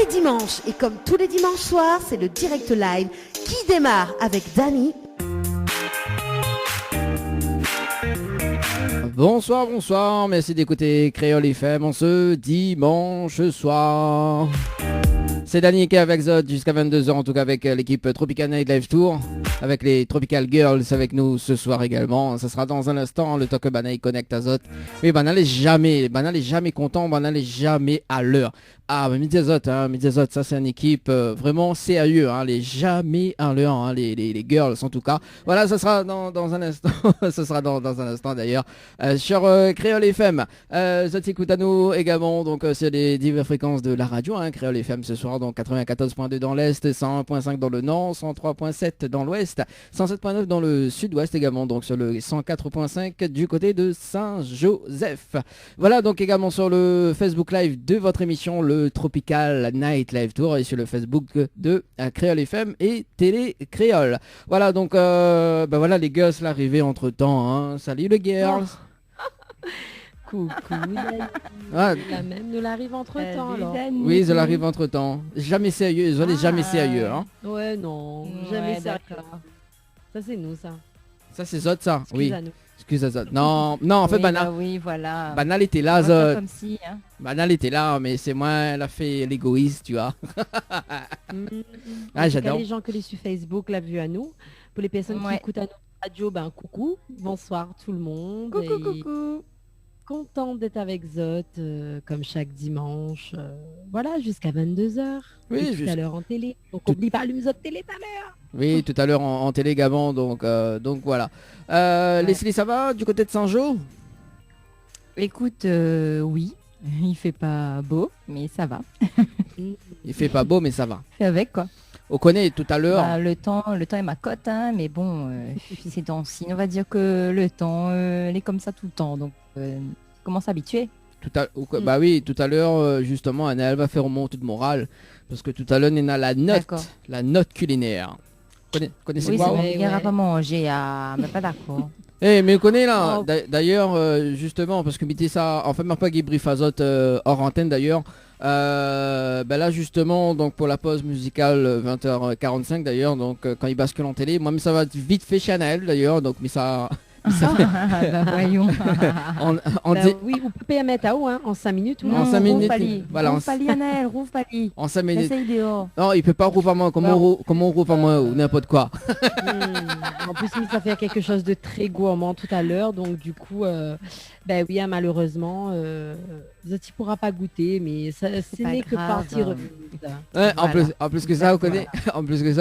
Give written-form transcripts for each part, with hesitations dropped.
C'est dimanche et comme tous les dimanches soirs, c'est le direct live qui démarre avec Dany. Bonsoir, bonsoir, merci d'écouter Créole FM en ce dimanche soir. C'est Dany qui est avec Zod jusqu'à 22h, en tout cas avec l'équipe Tropical Night Live Tour, avec les Tropical Girls avec nous ce soir également. Ça sera dans un instant, le temps que Bana connecte à Zod. Mais Bana n'est jamais content, Bana n'est jamais à l'heure. Ah, mais Midi Azot, ça c'est une équipe vraiment sérieux, les jamais à l'heure, les girls en tout cas. Voilà, ça sera dans un instant, ce sera dans un instant d'ailleurs, sur Créole FM. Zot écoute à nous également, donc c'est les diverses fréquences de la radio, Créole FM ce soir, donc 94.2 dans l'Est, 101.5 dans le Nord, 103.7 dans l'Ouest, 107.9 dans le Sud-Ouest également, donc sur le 104.5 du côté de Saint-Joseph. Voilà, donc également sur le Facebook Live de votre émission, le Tropical Night Live Tour, et sur le Facebook de Créole FM et Télé Créole. Voilà, donc voilà les girls l'arrivée entre temps. Salut les girls. Coucou Dany. Ah. La même nous l'arrive entre temps alors. Oui, ça l'arrive entre temps. Jamais sérieux, ils sont jamais sérieux. Ouais, non, jamais sérieux. Ça c'est nous ça. Ça c'est Zod ça. Oui. Nous. Excuse-moi. Non, en fait, Bana. Oui, voilà. Banal était là, Zod. Comme si, Banal était là, mais c'est moi, elle a fait l'égoïste, tu vois. J'adore. Les gens que les sur Facebook l'ont vu à nous. Pour les personnes qui écoutent à notre radio, coucou, bonsoir tout le monde. Coucou. Contente d'être avec Zot, comme chaque dimanche. Voilà, jusqu'à 22h. Oui, tout à l'heure en télé. Donc, oublie pas le Zot télé tout à l'heure. Oui, tout à l'heure en télé également, donc voilà. Leslie, ça va du côté de Saint-Jean? Écoute, oui, il fait pas beau, mais ça va. Il fait pas beau, mais ça va. Fait avec quoi. On connaît tout à l'heure. Le temps est ma cote, mais bon, c'est dans signe. On va dire que le temps, elle est comme ça tout le temps, donc comment s'habituer? Bah oui, tout à l'heure, justement, elle va faire remonter de morale, parce que tout à l'heure, on a la note culinaire. Connaissez quoi? Oui, il n'ira pas manger, mais pas d'accord. Mais on connaît là, d'ailleurs, justement, parce que mettez ça, enfin même pas Guy Brifazot hors antenne d'ailleurs, là justement, donc pour la pause musicale 20h45 d'ailleurs, donc quand il bascule en télé, moi mais ça va vite fait Chanel d'ailleurs, donc mais ça... voyons. Oui, vous pouvez mettre à haut en 5 minutes. En 5 minutes. Voilà, rouvre Pali. En 5 minutes. Non, il peut pas rouvrir à moi. Comment on rouvre à moi ou n'importe quoi. En plus, ça fait quelque chose de très gourmand tout à l'heure. Donc du coup, oui, malheureusement, tu pourras pas goûter, mais ce n'est que partie remise. En plus que ça, on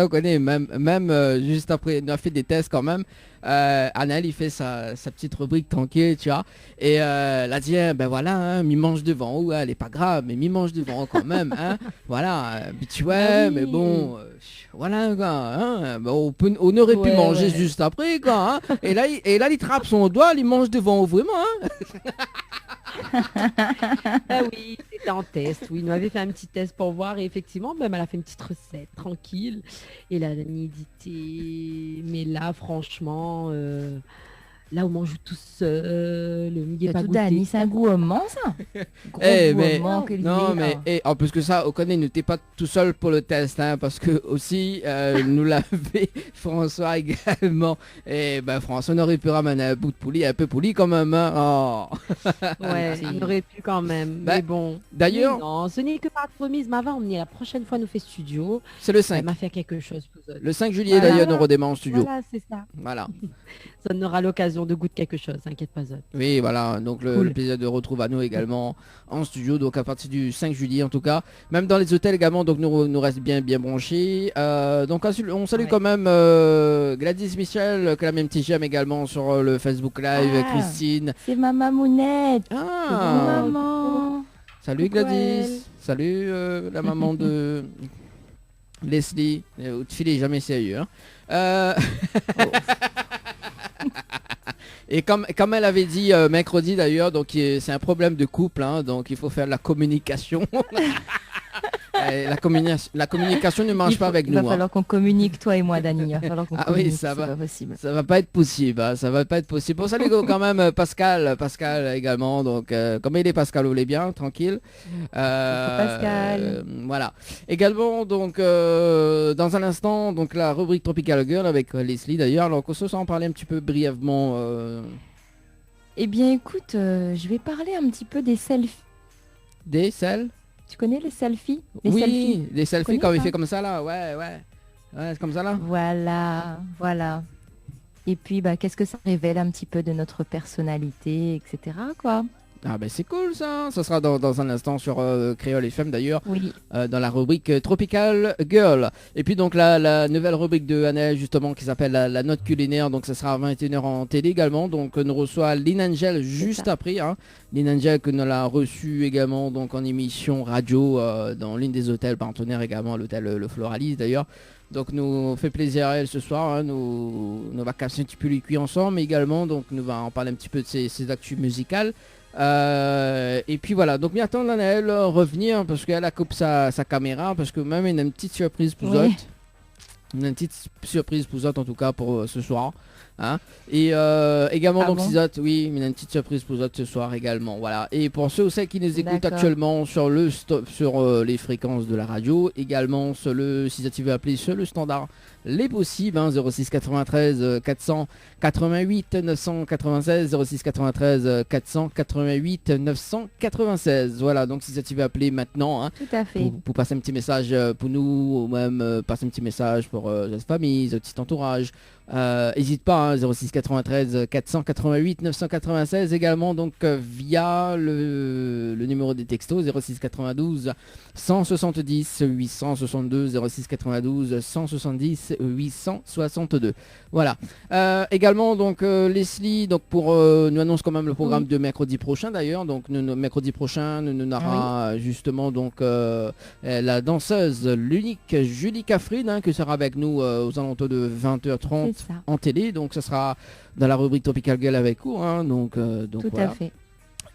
connaît, même juste après, on a fait des tests quand même. Anel il fait sa petite rubrique tranquille, tu vois, et elle dit mi mange devant, elle est pas grave, mais mi mange devant quand même, voilà, habitué, mais bon, voilà quoi, on aurait pu manger juste après quoi, et là il trappe son doigt, il mange devant vraiment. Oui, c'était en test. Oui, nous avait fait un petit test pour voir et effectivement, elle a fait une petite recette tranquille et la médité. Mais là, franchement, là on mange tout seul, le pas Dany, c'est un gourmand ça. En plus que ça, on connaît, n'était pas tout seul pour le test, parce que aussi nous l'avait François également. Et François on aurait pu ramener un bout de poulet, un peu poulet quand même. Ouais, il aurait pu quand même. Mais bon. D'ailleurs, non, ce n'est que par remise. Ma va emmener la prochaine fois nous fait studio. C'est le 5. Elle m'a fait quelque chose. Le 5 juillet d'ailleurs, nous redémarrons en studio. Voilà, c'est ça. Voilà. Ça n'aura l'occasion de goûter quelque chose, t'inquiète pas. Oui, voilà, donc le plaisir de retrouver à nous également en studio, donc à partir du 5 juillet en tout cas, même dans les hôtels également, donc nous reste bien branchés. Donc on salue quand même Gladys Michel, que la même petit j'aime également sur le Facebook Live, Christine. C'est ma mamounette. Ah, maman. Salut Gladys, salut la maman de Leslie, votre fille est jamais sérieux. Et comme elle avait dit mercredi d'ailleurs, donc c'est un problème de couple, donc il faut faire de la communication. La communication ne marche pas avec Il nous. va falloir qu'on communique, toi et moi, Dani. Il va falloir qu'on Ah communique. oui, ça c'est va. pas possible. Ça va pas être possible, hein, ça va pas être possible. Bon, salut quand même Pascal également. Donc, comment il est Pascal, vous l'avez bien, tranquille. Pascal. Voilà. Également, donc, dans un instant, donc la rubrique Tropical Girl avec Leslie d'ailleurs. Alors, qu'on se sent en parler un petit peu brièvement. Eh bien, écoute, je vais parler un petit peu des selfies. Des selles. Tu connais les selfies? Les Oui, selfies. des selfies connais quand il ça fait comme ça là. Ouais, c'est comme ça là. Voilà. Et puis, qu'est-ce que ça révèle un petit peu de notre personnalité, etc. quoi. Ah ben c'est cool ça. Ça sera dans un instant sur Créole FM d'ailleurs. Oui. Dans la rubrique Tropical Girl. Et puis donc la nouvelle rubrique de Annelle justement qui s'appelle la note culinaire. Donc ça sera à 21h en télé également. Donc nous reçoit Lynn Angel juste après. Hein. Lynn Angel que nous l'a reçu également donc en émission radio dans l'une des hôtels partenaires également, l'hôtel Le Floralis d'ailleurs. Donc nous fait plaisir à elle ce soir, hein. Nous va casser un petit peu les cuits ensemble, mais également donc nous va en parler un petit peu de ses actus musicales. Et puis voilà, donc m'y attendre à elle revenir parce qu'elle a coupé sa caméra parce que même il y a une petite surprise pour Oui. une petite surprise pour en tout cas pour ce soir. Hein. Et également Ah donc bon Cizot, oui, il y a une petite surprise pour ce soir également. Voilà. Et pour ceux aussi qui nous écoutent D'accord. actuellement sur les fréquences de la radio, également sur le Cizot TV appelé sur le standard les possibles, hein, 06 93 488 996 06 93 488 996. Voilà, donc si ça tu veux appeler maintenant, hein, Tout à fait. pour passer un petit message pour nous, ou même passer un petit message pour la famille, le petit entourage. N'hésite pas, hein, 06 93 488 996 également donc via le numéro des textos 06 92 170 862 06 92 170 862. Voilà. Également donc Leslie donc pour nous annonce quand même le programme de mercredi prochain d'ailleurs. Donc mercredi prochain nous aura justement donc la danseuse l'unique Julie Cafrine hein, qui sera avec nous aux alentours de 20h30 C'est ça. en télé. Donc ça sera dans la rubrique Tropical Girl avec vous. Hein, donc Tout voilà. à fait.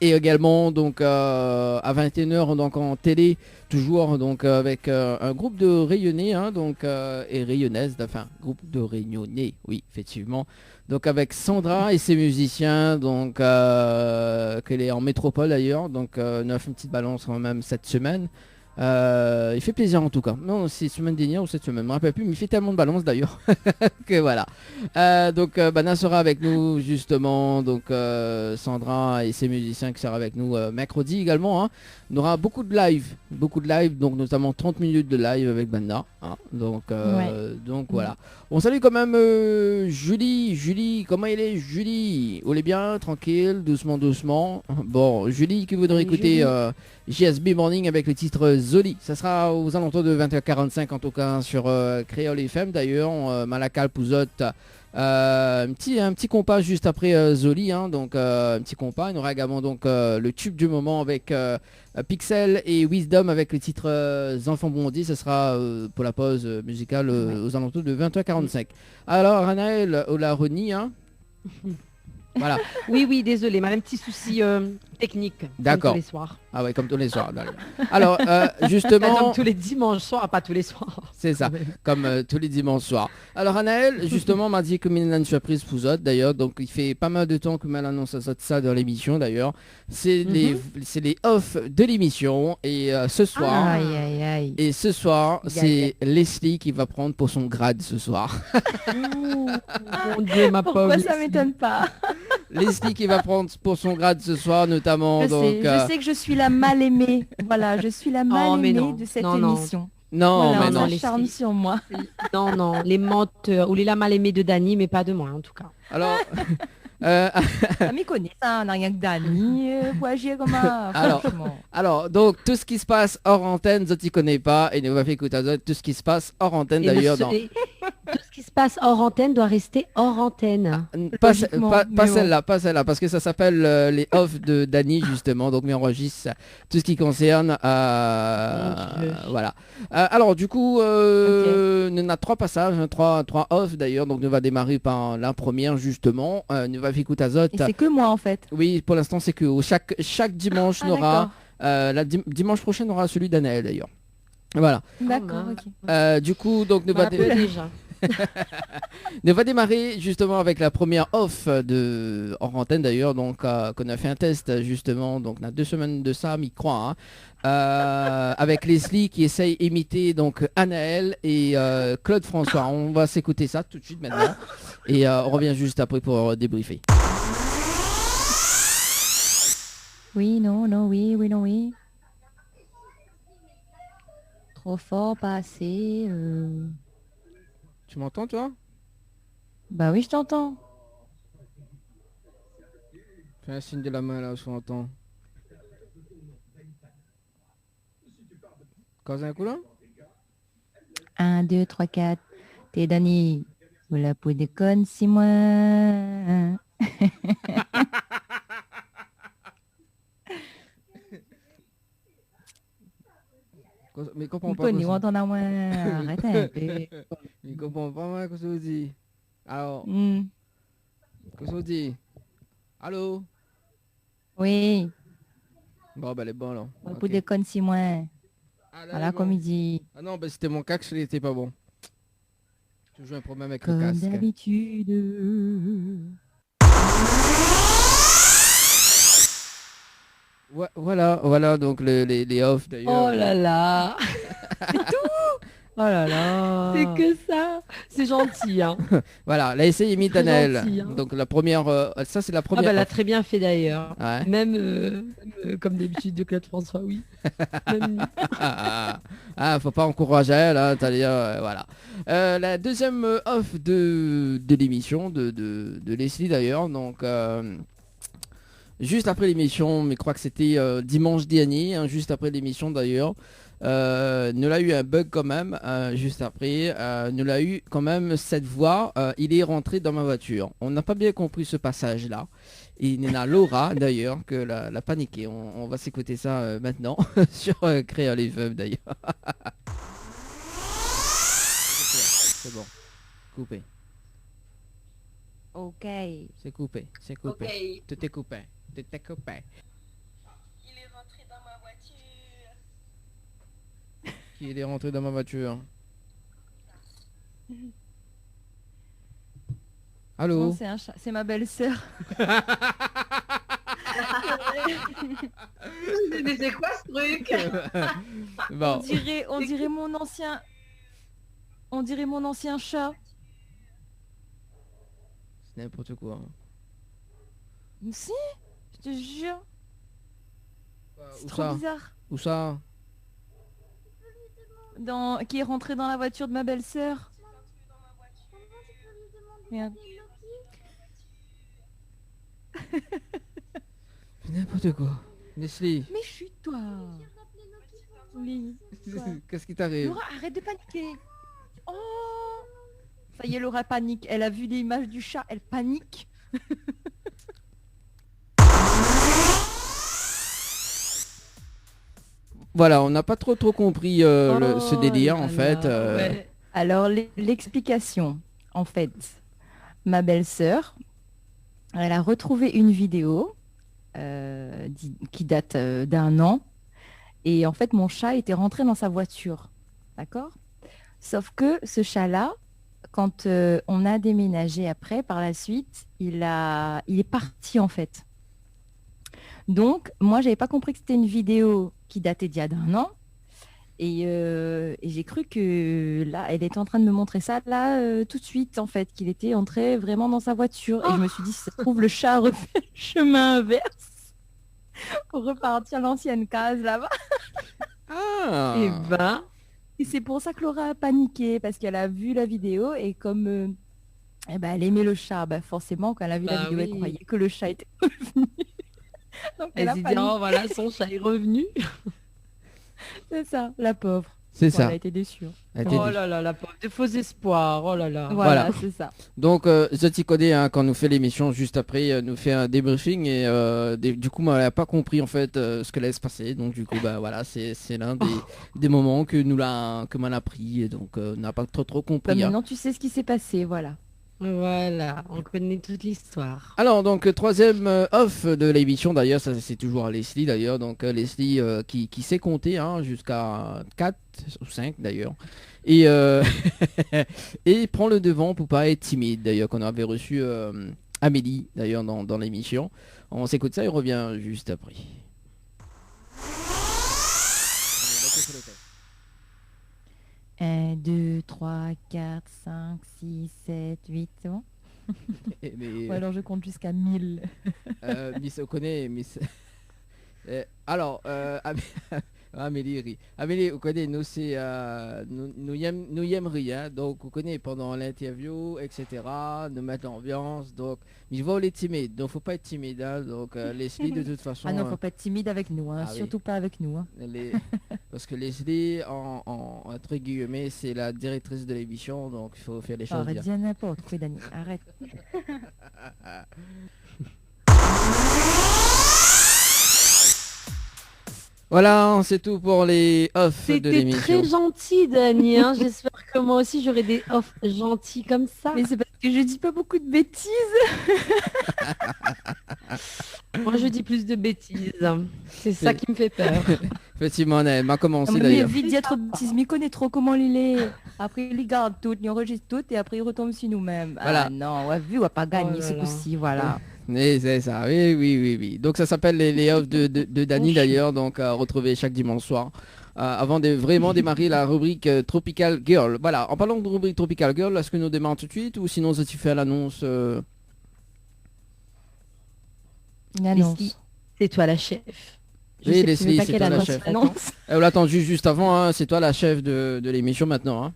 Et également donc à 21h donc en télé toujours donc avec un groupe de Rayonnais hein, donc et Rayonnaises, enfin groupe de Réunionnais, oui effectivement. Donc avec Sandra et ses musiciens donc qu'elle est en métropole d'ailleurs donc on a fait une petite balance quand même cette semaine. Il fait plaisir en tout cas. Non, c'est semaine dernière ou cette semaine, je me rappelle plus, mais il fait tellement de balance d'ailleurs que voilà. Donc Bana sera avec nous justement, donc Sandra et ses musiciens qui sera avec nous mercredi également. Hein. On aura beaucoup de live, donc notamment 30 minutes de live avec Bana. Hein. Donc voilà. On salue quand même Julie, comment elle est Julie? Vous allez bien, tranquille, doucement. Bon, Julie qui voudrait écouter JSB Morning avec le titre Zoli. Ça sera aux alentours de 20h45 en tout cas sur Créole FM d'ailleurs. Malakal Pouzot. Un petit compas juste après Zoli. Hein, donc un petit compas. Il y aura également donc le tube du moment avec Pixel et Wisdom avec le titre Enfants Bondis. Ça sera pour la pause musicale aux alentours de 20h45. Alors Anaël Olaroni. Hein. Voilà. Oui, désolé, mais un petit souci technique. D'accord. Comme tous les soirs. Ah ouais, comme tous les soirs. Alors, justement... Comme tous les dimanches soirs, pas tous les soirs. C'est ça, comme tous les dimanches soirs. Alors, Anaël, justement, m'a dit que il a une surprise pour Zod, d'ailleurs. Donc, il fait pas mal de temps que Mel annonce ça dans l'émission, d'ailleurs. C'est les off de l'émission. Et ce soir... Aïe. Et ce soir, c'est Leslie qui va prendre pour son grade ce soir. Mon Dieu, ma pauvre. Pourquoi ça m'étonne pas? Leslie qui va prendre pour son grade ce soir, notamment. Je sais que je suis la mal aimée. Voilà, je suis la mal mais aimée non. de cette Non, non. émission. Non, Voilà, mais on non. s'acharne sur moi. Non, les menteurs ou les la mal aimés de Dany, mais pas de moi en tout cas. Alors... Ça m'y connaît, ça, on n'a rien que Dany. Faut agir comme un... franchement. Alors, donc, tout ce qui se passe hors antenne, Zot, il connaît pas, et nous va faire écouter à Zot, tout ce qui se passe hors antenne, Et d'ailleurs. tout ce qui se passe hors antenne doit rester hors antenne. Pas Logiquement, mais bon. celle-là, parce que ça s'appelle les off de Dany, justement, donc, mais on enregistre tout ce qui concerne, voilà. Alors, du coup, nous a 3 passages, hein, 3 off, d'ailleurs, donc, nous va démarrer par la première, justement, nous va faire écouter à Zot. Et c'est que moi, en fait. Oui, pour l'instant, c'est que chaque dimanche, on aura... dimanche prochain, on aura celui d'Anaël d'ailleurs. Voilà. D'accord, mince. ok. Du coup, donc, Un peu déjà. on va démarrer justement avec la première off de hors antenne d'ailleurs, donc qu'on a fait un test justement, donc on a 2 semaines de ça, m'y croit, hein, avec Leslie qui essaye d'imiter donc Anaël et Claude François. On va s'écouter ça tout de suite maintenant et on revient juste après pour débriefer. Oui, non, non, oui, oui, non, oui. Trop fort, pas assez. Tu m'entends toi? Bah oui, je t'entends. Fais un signe de la main là, je m'entends. Cause un coup là? 1, 2, 3, 4. T'es Dani. Ou la peau de conne, si moi. Mais comprends pas. Pas nous entendre à moi. Arrête un peu. Il comprend pas moi qu'est-ce que vous dites. Alors, Hmm. qu'est-ce que vous dites? Allô? Oui. Bon, bah, elle est bonne là. La Ok. peau de conne, si moi. Ah, là, elle Voilà, est comme bonne. il dit. Ah non, bah, c'était mon cas que il était pas bon. Toujours un problème avec le Comme casque. d'habitude. Voilà, donc les off d'ailleurs. Oh là là. Oh là là. C'est que ça. C'est gentil, hein. Voilà, là, essayé imite Très Anaël. gentil, hein. Donc la première, ça c'est la Ah première bah elle a off. très bien fait d'ailleurs. Ouais. Même comme d'habitude de Claude François, oui. Même- Faut pas encourager là, c'est-à-dire, voilà. La deuxième off de l'émission, de Leslie d'ailleurs, donc juste après l'émission, mais je crois que c'était dimanche dernier, hein, juste après l'émission d'ailleurs, nous l'a eu un bug quand même, juste après, nous l'a eu quand même cette voix, il est rentré dans ma voiture. On n'a pas bien compris ce passage-là. Et il y en a Laura d'ailleurs que la paniqué. On va s'écouter ça maintenant sur Créole FM d'ailleurs. C'est bon. Coupé. Ok. C'est coupé. C'est coupé. Tout est coupé. Tout est coupé. Il est rentré dans ma voiture. Qui est rentré dans ma voiture? Allô? Non, c'est un chat. C'est ma belle-sœur. Mais c'est quoi ce truc? Bon. On dirait mon ancien. On dirait mon ancien chat. C'est n'importe quoi. Si, je te jure. C'est Où trop ça? bizarre. Où ça? Qui est rentré dans la voiture de ma belle-sœur. Regarde. C'est n'importe quoi. Leslie, Mais chute-toi. Oui. Quoi qu'est-ce qui t'arrive? Laura, arrête de paniquer. Oh. Ça y est, Laura panique. Elle a vu l'image du chat, elle panique. Voilà, on n'a pas trop compris ce Oh délire là en fait. là, ouais. Alors, l'explication, en fait, ma belle-sœur, elle a retrouvé une vidéo qui date d'un an. Et en fait, mon chat était rentré dans sa voiture. D'accord? Sauf que ce chat-là, quand on a déménagé après, par la suite, il est parti en fait. Donc, moi, j'avais pas compris que c'était une vidéo qui datait d'il y a d'un an. Et j'ai cru que là, elle était en train de me montrer ça là tout de suite, en fait, qu'il était entré vraiment dans sa voiture. Et je me suis dit, si ça se trouve, le chat a refait le chemin inverse pour repartir à l'ancienne case là-bas. Ah. Et ben, Et c'est pour ça que Laura a paniqué, parce qu'elle a vu la vidéo et comme eh ben, elle aimait le chat, bah, forcément, quand elle a vu la Bah vidéo, elle oui. croyait que le chat était revenu. Donc elle elle a s'est dit, paniqué. oh voilà, son chat est revenu. C'est ça, la pauvre. C'est Bon, ça. elle a été déçue. Elle était Oh dit. là là, la pauvre, de faux espoirs, oh là là. Voilà, Voilà. c'est ça. Donc, Zoti Codé, hein, quand nous fait l'émission juste après, nous fait un débriefing et du coup, moi, elle n'a pas compris en fait ce que allait se passer. Donc, du coup, bah voilà, c'est l'un des moments que m'en a pris. Et donc, on n'a pas trop Bah, compris. Hein. maintenant, tu sais ce qui s'est passé, voilà. Voilà, on connaît toute l'histoire. Alors donc troisième off de l'émission d'ailleurs, ça c'est toujours à Leslie d'ailleurs, donc Leslie qui sait compter hein, jusqu'à 4 ou 5 d'ailleurs. Et, et prend le devant pour pas être timide d'ailleurs, qu'on avait reçu Amélie d'ailleurs dans l'émission. On s'écoute ça et on revient juste après. 1, 2, 3, 4, 5, 6, 7, 8, c'est bon? Mais, Ou alors je compte jusqu'à 1000. Miss Okone, Miss... alors, Amélie rit. Amélie, vous connaissez, nous c'est nous aime rire, hein, donc vous connaissez pendant l'interview, etc. Nous mettre l'ambiance, donc il faut les timides, donc faut pas être timide, hein, donc Leslie de toute façon. Ah non, faut pas être timide avec nous, hein, oui. surtout pas avec nous. Hein. Parce que Leslie, entre guillemets, c'est la directrice de l'émission, donc il faut faire les choses Arrête, bien. dis n'importe quoi, Dani, arrête. Voilà, c'est tout pour les off de C'était l'émission. très gentil, Dani. Hein. J'espère que moi aussi j'aurai des off gentils comme ça. Mais c'est parce que je dis pas beaucoup de bêtises. Moi, je dis plus de bêtises. C'est ça qui me fait peur. Effectivement, elle m'a commencé Mais d'ailleurs. vite dire trop de bêtises, mais il connaît trop comment il est. Après, il garde tout, il enregistre tout et après, il retombe sur nous-mêmes. Voilà. Ah non, on a vu, on va pas gagner Oh là ce là. coup-ci, voilà. Oui, c'est ça, oui. Donc ça s'appelle les off de Dani d'ailleurs, donc à retrouver chaque dimanche soir. Avant de vraiment démarrer la rubrique Tropical Girl. Voilà, en parlant de rubrique Tropical Girl, est-ce que nous démarrons tout de suite ou sinon tu fais l'annonce Une annonce. Leslie, c'est toi la chef. Je Oui, sais Leslie, même pas c'est quelle toi la annonce chef. tu attends. Annonce. On l'attend juste avant, hein, c'est toi la chef de l'émission maintenant. Hein.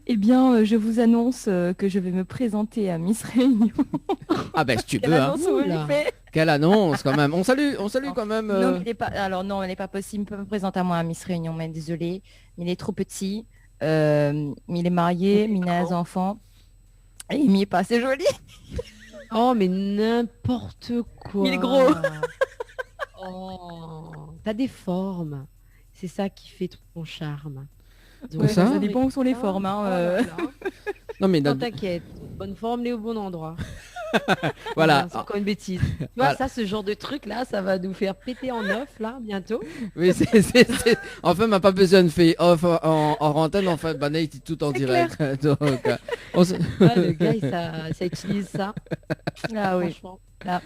Eh bien, je vous annonce que je vais me présenter à Miss Réunion. Ah ben si tu Quelle peux, hein. annonce vous Oula. lui faites? Quelle annonce quand même. On salue quand même. Non, il est pas... Alors non, elle n'est pas possible. Il peut me présenter à moi à Miss Réunion, mais désolé. Il est trop petit. Mais il est marié, mais il a des enfants. Et il m'y est pas assez joli. Oh, mais n'importe quoi. Il est gros. Oh, t'as des formes. C'est ça qui fait ton charme. Donc, Ouais, ça Ça dépend où sont les formes. Hein, Oh là là. Non mais Non, dans- t'inquiète. Bonne forme, les au bon endroit. voilà. C'est encore une bêtise. Tu vois, Voilà. ça, ce genre de truc là, ça va nous faire péter en off là, bientôt. Oui, en fait, m'a pas besoin de faire off en antenne, en fait, bah, Nate est tout en C'est direct. Donc, on se- Ah, le gars, ça utilise ça. Ah oui. Franchement. Là,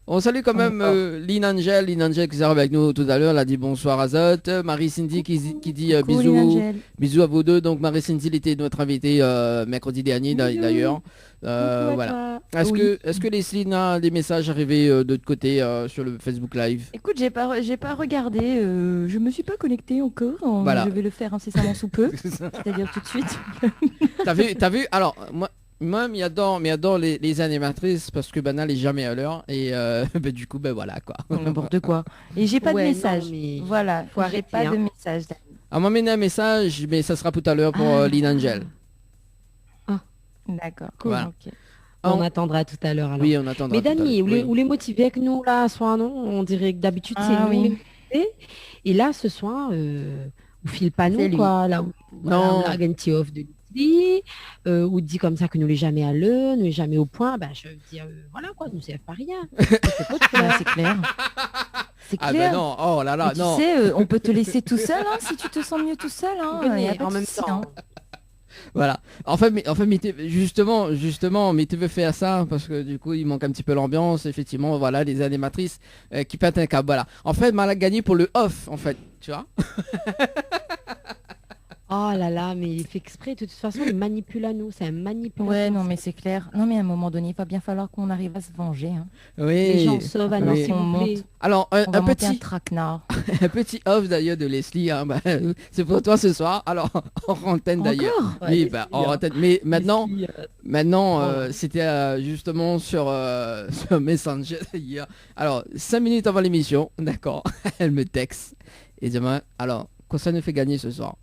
on salue quand même Lynn Angel qui sera avec nous tout à l'heure. Elle a dit bonsoir à Zot. Marie-Cindy qui dit bisous à vous deux. Donc Marie-Cindy elle était notre invitée mercredi dernier d'ailleurs. Voilà. Est-ce que Leslie a des messages arrivés de l'autre côté sur le Facebook Live? Écoute, j'ai pas regardé. Je me suis pas connectée encore. Voilà. Je vais le faire incessamment sous peu. C'est-à-dire tout de suite. T'as vu alors moi il adore les animatrices parce que Banal est jamais à l'heure et bah, du coup ben voilà quoi. N'importe quoi. Et j'ai pas Ouais, de non, message. mais Voilà. faut J'ai arrêter, pas de hein. message. Elle m'a amené un message mais ça sera tout à l'heure pour Lynn Angel. D'accord. Voilà. Ok. On attendra tout à l'heure alors. Oui, on attendra. Mais tout à Dani, l'heure. vous les motivez avec nous là, ce soir, non? On dirait que d'habitude c'est Ah nous oui. les motivés. Et là, ce soir, vous filez pas C'est nous lui. quoi. Là, Non. on a un petit off de Leslie, ou dit comme ça que nous les jamais à l'heure, nous les jamais au point. Ben, je veux dire, voilà quoi, nous servent pas rien. C'est pas de Ouais, c'est clair. C'est Ah clair. ben non, oh là là, Mais tu non. sais, on peut te laisser tout seul hein, si tu te sens mieux tout seul. Hein, Mais y a pas en de même souci, temps. hein. Voilà. Justement, mais tu veux faire ça parce que du coup, il manque un petit peu l'ambiance. Effectivement, voilà, les animatrices qui pètent un câble. Voilà. En fait, mal à gagner pour le off, en fait, tu vois. Oh là là, mais il fait exprès. De toute façon, il manipule à nous. C'est un manipulateur. Ouais, non, mais c'est clair. Non, mais à un moment donné, il va bien falloir qu'on arrive à se venger. Hein. Oui. Les gens sauvent à nous, Oui. s'il vous plaît. Alors, On va un monter un petit, traquenard. un petit off d'ailleurs de Leslie. Hein, bah, c'est pour toi ce soir. Alors, en antenne d'ailleurs. Encore Oui, Ouais, bah, Leslie, en hein. antenne. Mais maintenant, Leslie, Maintenant, c'était justement sur Messenger hier. Alors, 5 minutes avant l'émission, d'accord, elle me texte. Et demain, alors, quoi ça nous fait gagner ce soir?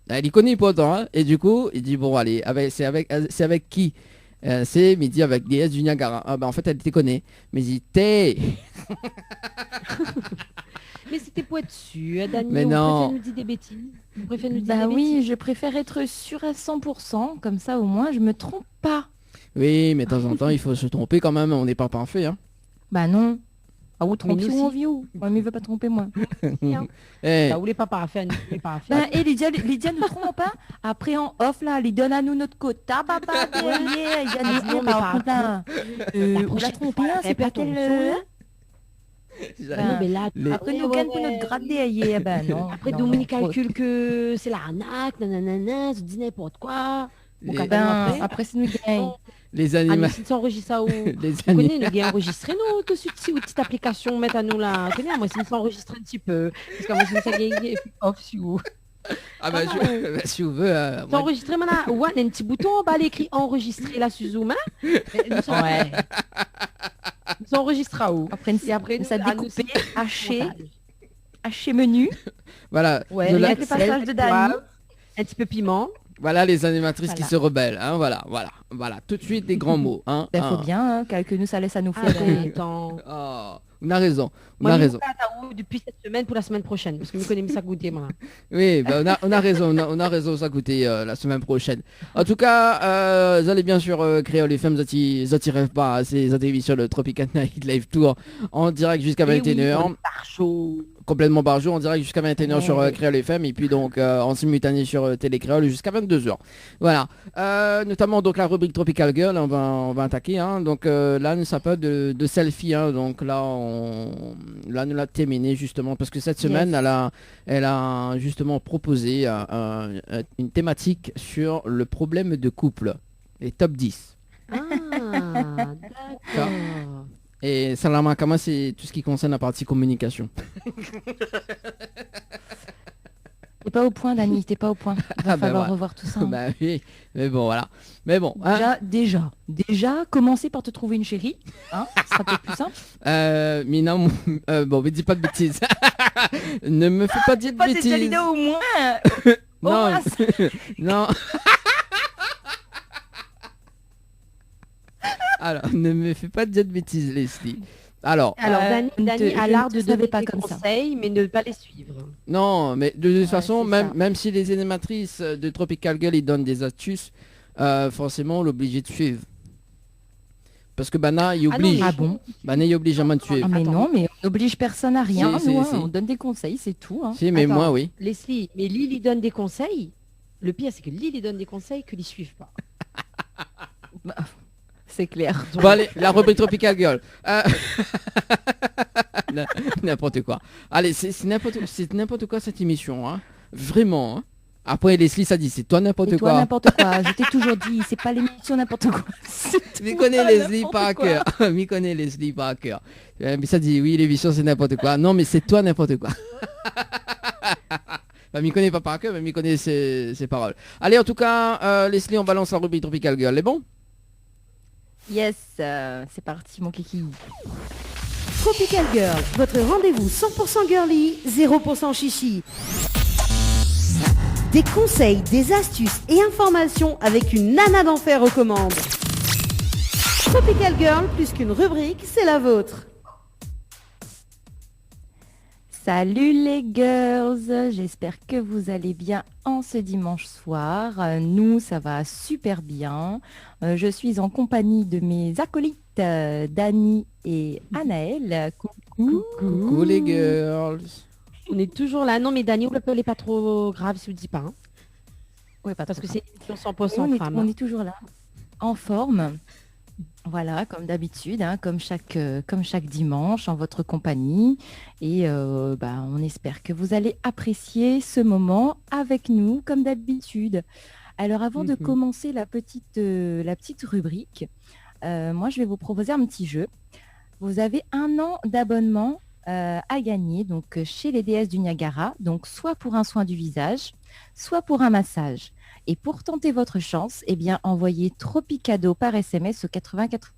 Elle y connaît pas autant, hein, et du coup, il dit, bon, allez, c'est avec qui? C'est midi avec DS du Niagara. Ah, bah, en fait, elle te connaît. Mais il dit, t'es... Mais c'était pour être sûr, Dani. Mais on non. préfère nous dire des bêtises. On préfère nous dire Bah des oui, bêtises. je préfère être sûre à 100%. Comme ça, au moins, je me trompe pas. Oui, mais de temps en temps, il faut se tromper quand même. On n'est pas parfait. Hein. Bah non. Ah, vous Mais trompez nous ou on aussi. vit où? Moi, mais il veut pas tromper, moi. Eh, Là où les papas à faire, les papas à faire. Ben, et Lydia ne trompe pas. Après, en off, là, elle donne à nous notre quota, papa, derrière. Il y a Ah, des non, mais par par contre, là, vous la trompez, hein, c'est pas quelle... Non, mais là, Les- Après, nous gagne pour notre grade derrière. Ben non. Après, non, Dominique non, calcule que c'est l'arnaque, nanana, se dit n'importe quoi. Bon, Les- quand même, Ben, après, c'est nous gagne. les Ah, animaux. mais si tu enregistres ça où Les Vous animaux. connaissez, nous gagne enregistré nous, tout de suite, si, ou petite application, mettre à nous là. Vous connaissez, moi, si nous enregistre un petit peu. Parce que moi, si nous gagne off, si vous. Ah bah, bah, si vous veux. Tu moi- enregistré maintenant, ouais, il y a un petit bouton en bas, il est écrit enregistrer là sur Zoom. Hein. Nous sommes- Ouais. Nous enregistrera où Après, Et après, ça nous- à nous, découpé, c'est- haché, montage. haché menu. Voilà. Ouais, de il y la- a avec le passage de Dani. Un petit peu piment. Voilà les animatrices qui Voilà. se rebellent. Hein, voilà. Tout de suite des grands mots. Hein, Ben, hein. faut bien, hein, que nous, ça laisse à nous Ah, faire. ben, attends. Oh, on a raison. On Moi, a je raison. vous depuis cette semaine pour la semaine prochaine. Parce que je connais ça goûter, moi. Oui, bah, on a raison, on a raison, ça coûtait la semaine prochaine. En tout cas, vous allez bien sûr Créole FM, Zati rêve pas, c'est cette émission de Tropical Night Live Tour en direct jusqu'à 21h. Par chaud. Complètement par jour en direct jusqu'à 21h sur Ouais. Créole FM et puis donc en simultané sur Télé Créole jusqu'à 22h. Voilà. Notamment donc la rubrique Tropical Girl, on va attaquer. Hein. Donc là, nous ça peut de selfie. Hein. Donc là, nous l'a terminé justement parce que cette semaine, Yes. elle a justement proposé une thématique sur le problème de couple, les top 10. Ah, d'accord. Et Salama Kama, c'est tout ce qui concerne la partie communication. T'es pas au point, Dani, t'es pas au point. Il va Ah, ben falloir voilà. revoir tout ça. hein. Bah oui, mais bon, voilà. Mais bon, hein. Déjà, commencer par te trouver une chérie. Hein, ce sera peut-être plus simple. Mina, bon, mais dis pas de bêtises. Ne me fais pas dire de Pas cette bêtises. vidéo au moins. Non, moins, non. Alors, ne me fais pas dire de bêtises, Leslie. Alors, Alors, Dani je a ne l'art te de savais donner pas des comme ça. conseils, mais ne pas les suivre. non, mais de toute façon, c'est même, ça. même si les animatrices de Tropical Girl ils donnent des astuces, forcément, on est obligé de suivre. Parce que Bana, il Ah non, oblige. mais- Ah bon? Bana, il oblige à moi de suivre. Ah mais Attends. non, mais on n'oblige personne à rien. Si, nous, si, hein, si. on donne des conseils, c'est tout. Hein. Si, mais Attends. moi, oui. Leslie, mais Lily donne des conseils. Le pire, c'est que Lily donne des conseils que ne suivent pas. C'est clair. Bon, allez, la rubrique Tropical Girl. N'importe quoi. Allez, c'est n'importe quoi cette émission. Hein. Vraiment. Hein. Après, Leslie, ça dit, c'est toi n'importe Et toi, quoi. n'importe quoi. Je t'ai toujours dit, c'est pas l'émission n'importe quoi. C'est Je tout connais pas Leslie n'importe par quoi. cœur. Je connais Leslie par cœur. Mais ça dit, oui, l'émission, c'est n'importe quoi. Non, mais c'est toi n'importe quoi. Bah, m'y connaît pas par cœur, mais m'y connaît ses paroles. Allez, en tout cas, Leslie, on balance la rubrique Tropical Girl. Les bons? Yes, c'est parti mon kiki. Tropical Girl, votre rendez-vous 100% girly, 0% chichi. Des conseils, des astuces et informations avec une nana d'enfer aux commandes. Tropical Girl, plus qu'une rubrique, c'est la vôtre. Salut les girls, j'espère que vous allez bien en ce dimanche soir. Nous, ça va super bien. Je suis en compagnie de mes acolytes Dani et Anaël. Coucou. Coucou les girls. On est toujours là. Non, mais Dani, vous l'appelez pas trop grave si vous ne dites pas. Hein. Ouais, pas Parce trop que c'est une émission 100% on est, femme. on est toujours là, en forme. Voilà, comme d'habitude, hein, comme chaque dimanche en votre compagnie. Et on espère que vous allez apprécier ce moment avec nous, comme d'habitude. Alors, avant de commencer la petite rubrique, moi, je vais vous proposer un petit jeu. Vous avez 1 an d'abonnement à gagner donc chez les déesses du Niagara, donc soit pour un soin du visage, soit pour un massage. Et pour tenter votre chance, eh bien, envoyez Tropicado par SMS au 84.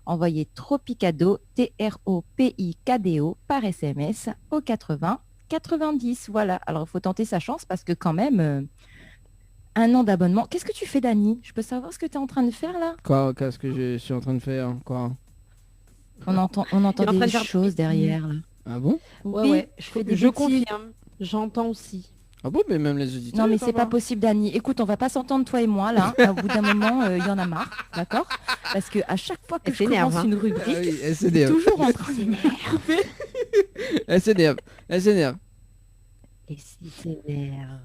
Envoyez Tropicado, Tropikdo par SMS au 80 90. Voilà. Alors, il faut tenter sa chance parce que quand même, 1 an d'abonnement. Qu'est-ce que tu fais, Dani? Je peux savoir ce que tu es en train de faire là? Quoi, qu'est-ce que je suis en train de faire? Quoi? On entend Il est en train des de faire choses derrière là. Ah bon? Ouais, Oui, ouais. je fais des Je bêtises. confirme. J'entends aussi. Ah bon, mais même les auditeurs. Non, mais ils c'est peuvent pas pas. possible, Dani. Écoute, on va pas s'entendre, toi et moi, là. Au bout d'un moment, il y en a marre, d'accord? Parce que à chaque fois que Elle je s'énerve, commence hein. une Ah rubrique, oui, elle c'est s'énerve. toujours en train de m'énerver. Elle s'énerve. Elle s'énerve. Et si s'énerve.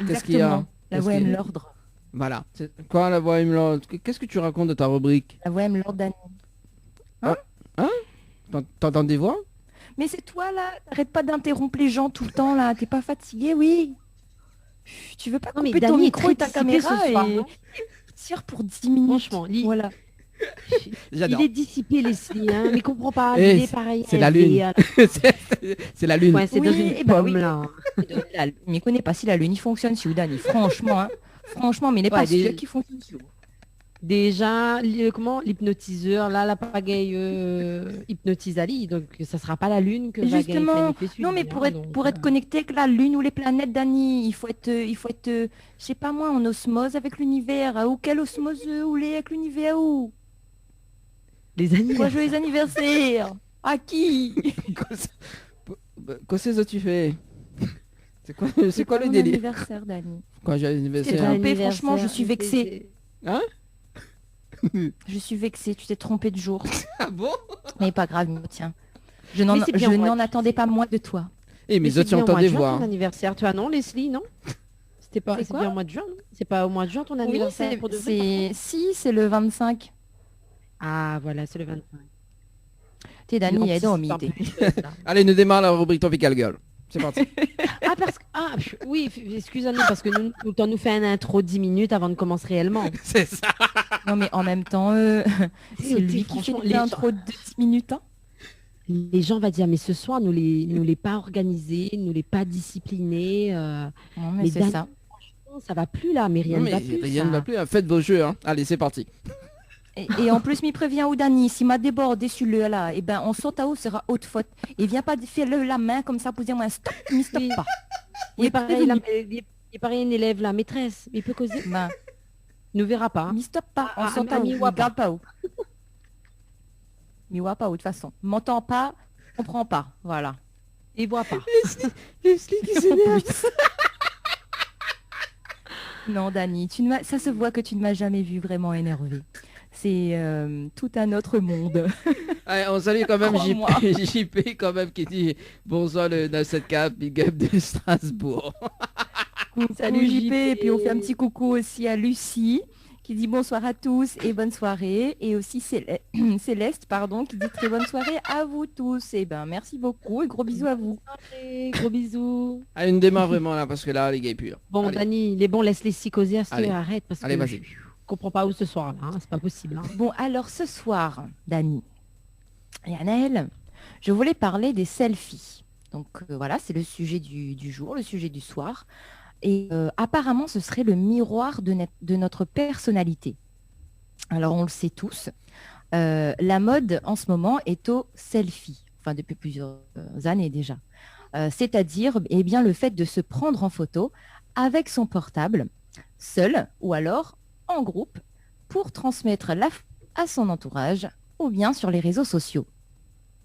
Qu'est-ce qu'il y a Exactement. La Qu'est-ce voix qu'il y aime a l'ordre. Voilà. Quoi, la voix Imlord? Qu'est-ce que tu racontes de ta rubrique? La voix aime l'ordre, Dani. T'entends des voix? Mais c'est toi, là. T'arrêtes pas d'interrompre les gens tout le temps, là. T'es pas fatigué, oui. Tu veux pas Non, mais couper ton Dani est micro très et ta dissipé caméra ce soir, et hein. tire pour 10 minutes. Franchement, Voilà. J'adore. Il est dissipé, Leslie, hein, mais comprends pas. Eh, Il est pareil. c'est la lune. C'est la lune. Ouais, c'est dans Oui, une eh ben pomme, oui. là. Mais connais pas si la lune il fonctionne si ou Dani. Franchement, hein. Franchement, mais il n'est Ouais, pas des- sûr qu'il fonctionne si ou. Déjà, comment l'hypnotiseur, là, la pagaille hypnotise Ali, donc ça sera pas la lune que va Justement, gagner non mais pour être connecté avec la lune ou les planètes, Dani, il faut être, je sais pas moi, en osmose avec l'univers. Ou quelle osmose ou les avec l'univers ou les quoi, anniversaires. joyeux anniversaire. À qui? Qu'est-ce que tu fais? C'est quoi le mon délire? anniversaire, Dani. Quand j'ai C'est l'anniversaire. trompé, franchement, je suis vexée. Hein? Je suis vexée, tu t'es trompé de jour. Ah bon? Mais pas grave, tiens. Je n'en Mais c'est bien, moi, attendais pas moins de toi. Eh, Mais mes autres, c'est bien au j'entends mois des de juin, voix. ton anniversaire, toi non, Leslie, non? C'est C'est quoi bien au mois de juin, non? C'est pas au mois de juin ton anniversaire pour de vrai, c'est le 25. Ah, voilà, c'est le 25. T'es Dani, Il elle est anticipe un dormie. peu les choses, là. Allez, nous démarre la rubrique Tropical Girl. C'est parti. Ah, parce que... Ah, oui, excuse-nous, parce que nous, tout le temps, nous fait un intro 10 minutes avant de commencer réellement. C'est ça. Non mais en même temps, c'est Oui, lui qui fait franchement, les gens- l'intro de 10 minutes. Hein. Les gens vont dire, mais ce soir, nous les pas organisés, nous les pas disciplinés. Non mais Mais c'est Dani, ça. franchement, ça va plus là, mais rien Non, ne mais va plus. rien ça. ne va plus. Hein. Faites vos jeux. Hein. Allez, c'est parti. Et en plus, m'y prévient Oudani, s'il m'a débordé sur le là, et ben on saute à haut sera haute faute. Et viens pas faire la main comme ça pour dire moi stop, m'y stop Oui. pas. Il est pareil, prévenu. il est pareil, un élève, la maîtresse. Il peut causer. Ben, Ne verra pas. Hein. m'y stop pas, on Ah, saute ah, à haut, m'y m'y voit pas. garde pas haut. M'y voit pas haut de toute façon. M'entend pas, comprend pas, voilà. Il voit pas. Leslie qui s'énerve. Non, Dani, ça se voit que tu ne m'as jamais vu vraiment énervé. C'est tout un autre monde. Allez, on salue quand même Crois-moi. JP quand même qui dit bonsoir le 974 Big Up de Strasbourg. Salut JP, et puis on fait un petit coucou aussi à Lucie qui dit bonsoir à tous et bonne soirée. Et aussi Céleste, pardon, qui dit très bonne soirée à vous tous. Et ben merci beaucoup et gros bisous à vous. Allez, gros bisous. Allez, une démarre vraiment là parce que là, les gars, est pur. Bon, Allez. Dani, il est bon, laisse les six causer à ce Allez. arrête parce Allez, que vas-y. je comprends pas où ce soir là, hein, c'est pas possible. Hein. Bon, alors ce soir, Dani et Anaël, je voulais parler des selfies. Donc voilà, c'est le sujet du jour, le sujet du soir. Et apparemment, ce serait le miroir de notre personnalité. Alors, on le sait tous, la mode en ce moment est au selfie, enfin depuis plusieurs années déjà. C'est-à-dire eh bien, le fait de se prendre en photo avec son portable, seul ou alors en groupe, pour transmettre à son entourage ou bien sur les réseaux sociaux.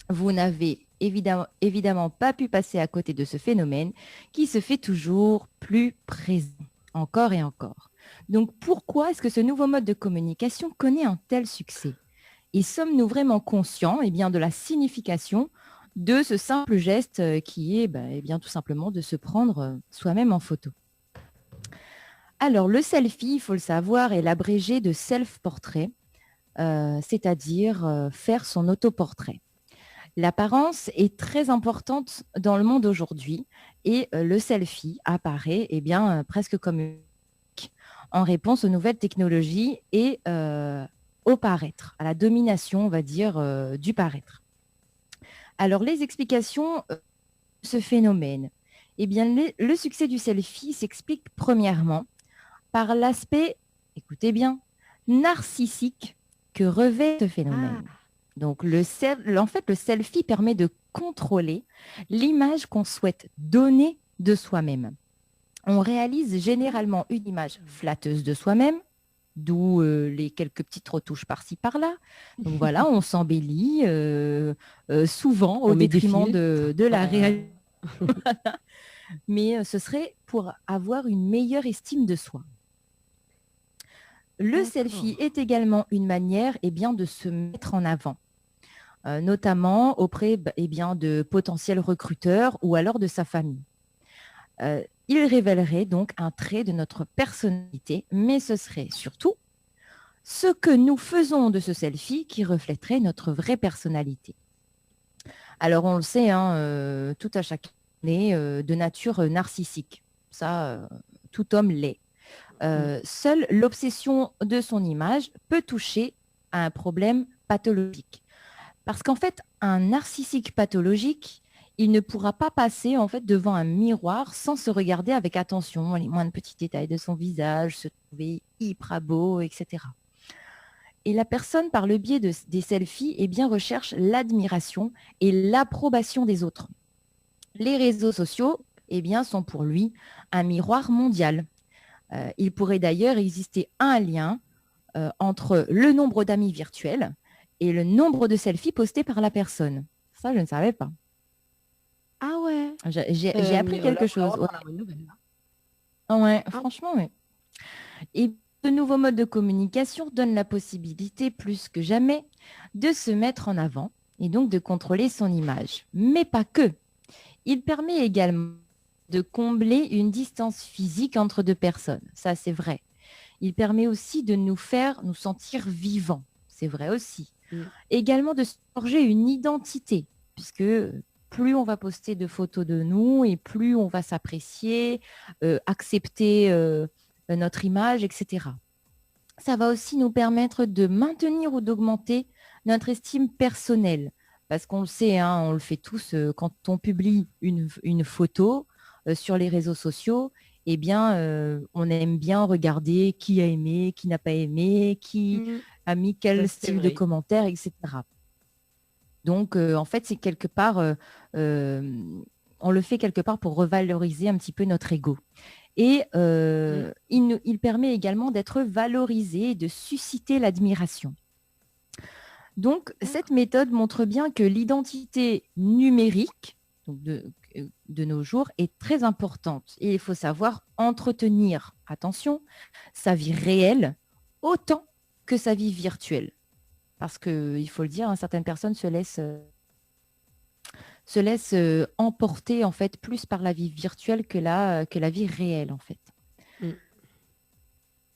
Vous n'avez évidemment pas pu passer à côté de ce phénomène qui se fait toujours plus présent, encore et encore. Donc pourquoi est-ce que ce nouveau mode de communication connaît un tel succès? Et sommes-nous vraiment conscients de la signification de ce simple geste qui est tout simplement de se prendre soi-même en photo? Alors le selfie, il faut le savoir, est l'abrégé de self-portrait, c'est-à-dire faire son autoportrait. L'apparence est très importante dans le monde aujourd'hui et le selfie apparaît presque comme une en réponse aux nouvelles technologies et au paraître, à la domination, on va dire, du paraître. Alors, les explications de ce phénomène, le succès du selfie s'explique premièrement par l'aspect, écoutez bien, narcissique que revêt ce phénomène. Donc, le selfie permet de contrôler l'image qu'on souhaite donner de soi-même. On réalise généralement une image flatteuse de soi-même, d'où les quelques petites retouches par-ci par-là. Donc voilà, on s'embellit souvent au On met des détriment fils. de la réalité. Mais ce serait pour avoir une meilleure estime de soi. Le D'accord. selfie est également une manière de se mettre en avant, notamment auprès de potentiels recruteurs ou alors de sa famille. Il révélerait donc un trait de notre personnalité, mais ce serait surtout ce que nous faisons de ce selfie qui reflèterait notre vraie personnalité. Alors on le sait, tout à chacun est de nature narcissique. Ça, tout homme l'est. Seule l'obsession de son image peut toucher à un problème pathologique. Parce qu'en fait, un narcissique pathologique, il ne pourra pas passer en fait devant un miroir sans se regarder avec attention les moindres petits détails de son visage, se trouver hyper beau, etc. Et la personne, par le biais des selfies, recherche l'admiration et l'approbation des autres. Les réseaux sociaux sont pour lui un miroir mondial. Il pourrait d'ailleurs exister un lien entre le nombre d'amis virtuels et le nombre de selfies postés par la personne. Ça, je ne savais pas. Ah ouais. J'ai appris quelque chose. Ouais, franchement, oui. Et ce nouveau mode de communication donne la possibilité, plus que jamais, de se mettre en avant et donc de contrôler son image. Mais pas que. Il permet également de combler une distance physique entre deux personnes. Ça, c'est vrai. Il permet aussi de nous faire nous sentir vivants. C'est vrai aussi. Également de se forger une identité, puisque plus on va poster de photos de nous et plus on va s'apprécier, accepter notre image, etc. Ça va aussi nous permettre de maintenir ou d'augmenter notre estime personnelle. Parce qu'on le sait, on le fait tous, quand on publie une photo sur les réseaux sociaux, on aime bien regarder qui a aimé, qui n'a pas aimé, qui a mis quel style de commentaire, etc. Donc, en fait, c'est quelque part, on le fait quelque part pour revaloriser un petit peu notre ego. Et il permet également d'être valorisé et de susciter l'admiration. Donc, cette méthode montre bien que l'identité numérique donc de nos jours est très importante. Et il faut savoir entretenir, attention, sa vie réelle autant que sa vie virtuelle. Parce qu'il faut le dire, certaines personnes se laissent emporter en fait plus par la vie virtuelle que la vie réelle en fait.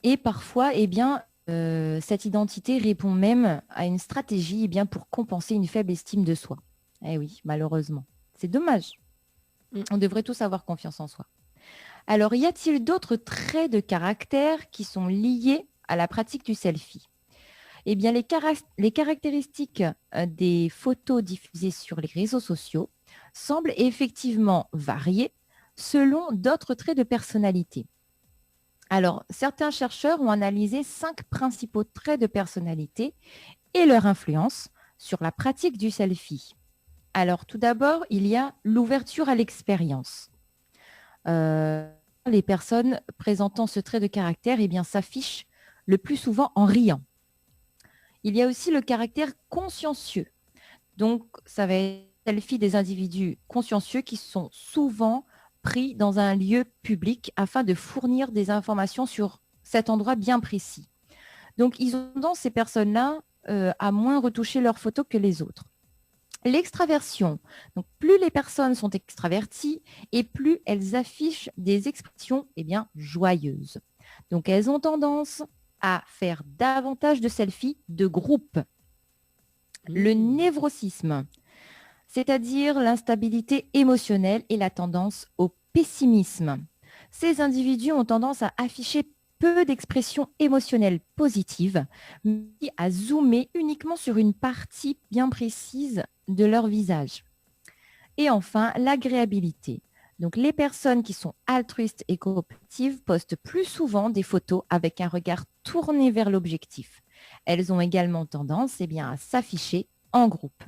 Et parfois, cette identité répond même à une stratégie pour compenser une faible estime de soi. Eh oui, malheureusement. C'est dommage. On devrait tous avoir confiance en soi. Alors, y a-t-il d'autres traits de caractère qui sont liés à la pratique du selfie ? Eh bien, les caractéristiques des photos diffusées sur les réseaux sociaux semblent effectivement varier selon d'autres traits de personnalité. Alors, certains chercheurs ont analysé 5 principaux traits de personnalité et leur influence sur la pratique du selfie. Alors, tout d'abord, il y a l'ouverture à l'expérience. Les personnes présentant ce trait de caractère s'affichent le plus souvent en riant. Il y a aussi le caractère consciencieux. Donc, ça va être le selfie des individus consciencieux qui sont souvent pris dans un lieu public afin de fournir des informations sur cet endroit bien précis. Donc, ils ont tendance, ces personnes-là, à moins retoucher leurs photos que les autres. L'extraversion. Donc, plus les personnes sont extraverties et plus elles affichent des expressions joyeuses. Donc, elles ont tendance à faire davantage de selfies de groupe. Le névrosisme, c'est-à-dire l'instabilité émotionnelle et la tendance au pessimisme. Ces individus ont tendance à afficher peu d'expressions émotionnelles positives, mais à zoomer uniquement sur une partie bien précise de leur visage. Et enfin, l'agréabilité. Donc, les personnes qui sont altruistes et coopératives postent plus souvent des photos avec un regard tourné vers l'objectif. Elles ont également tendance à s'afficher en groupe.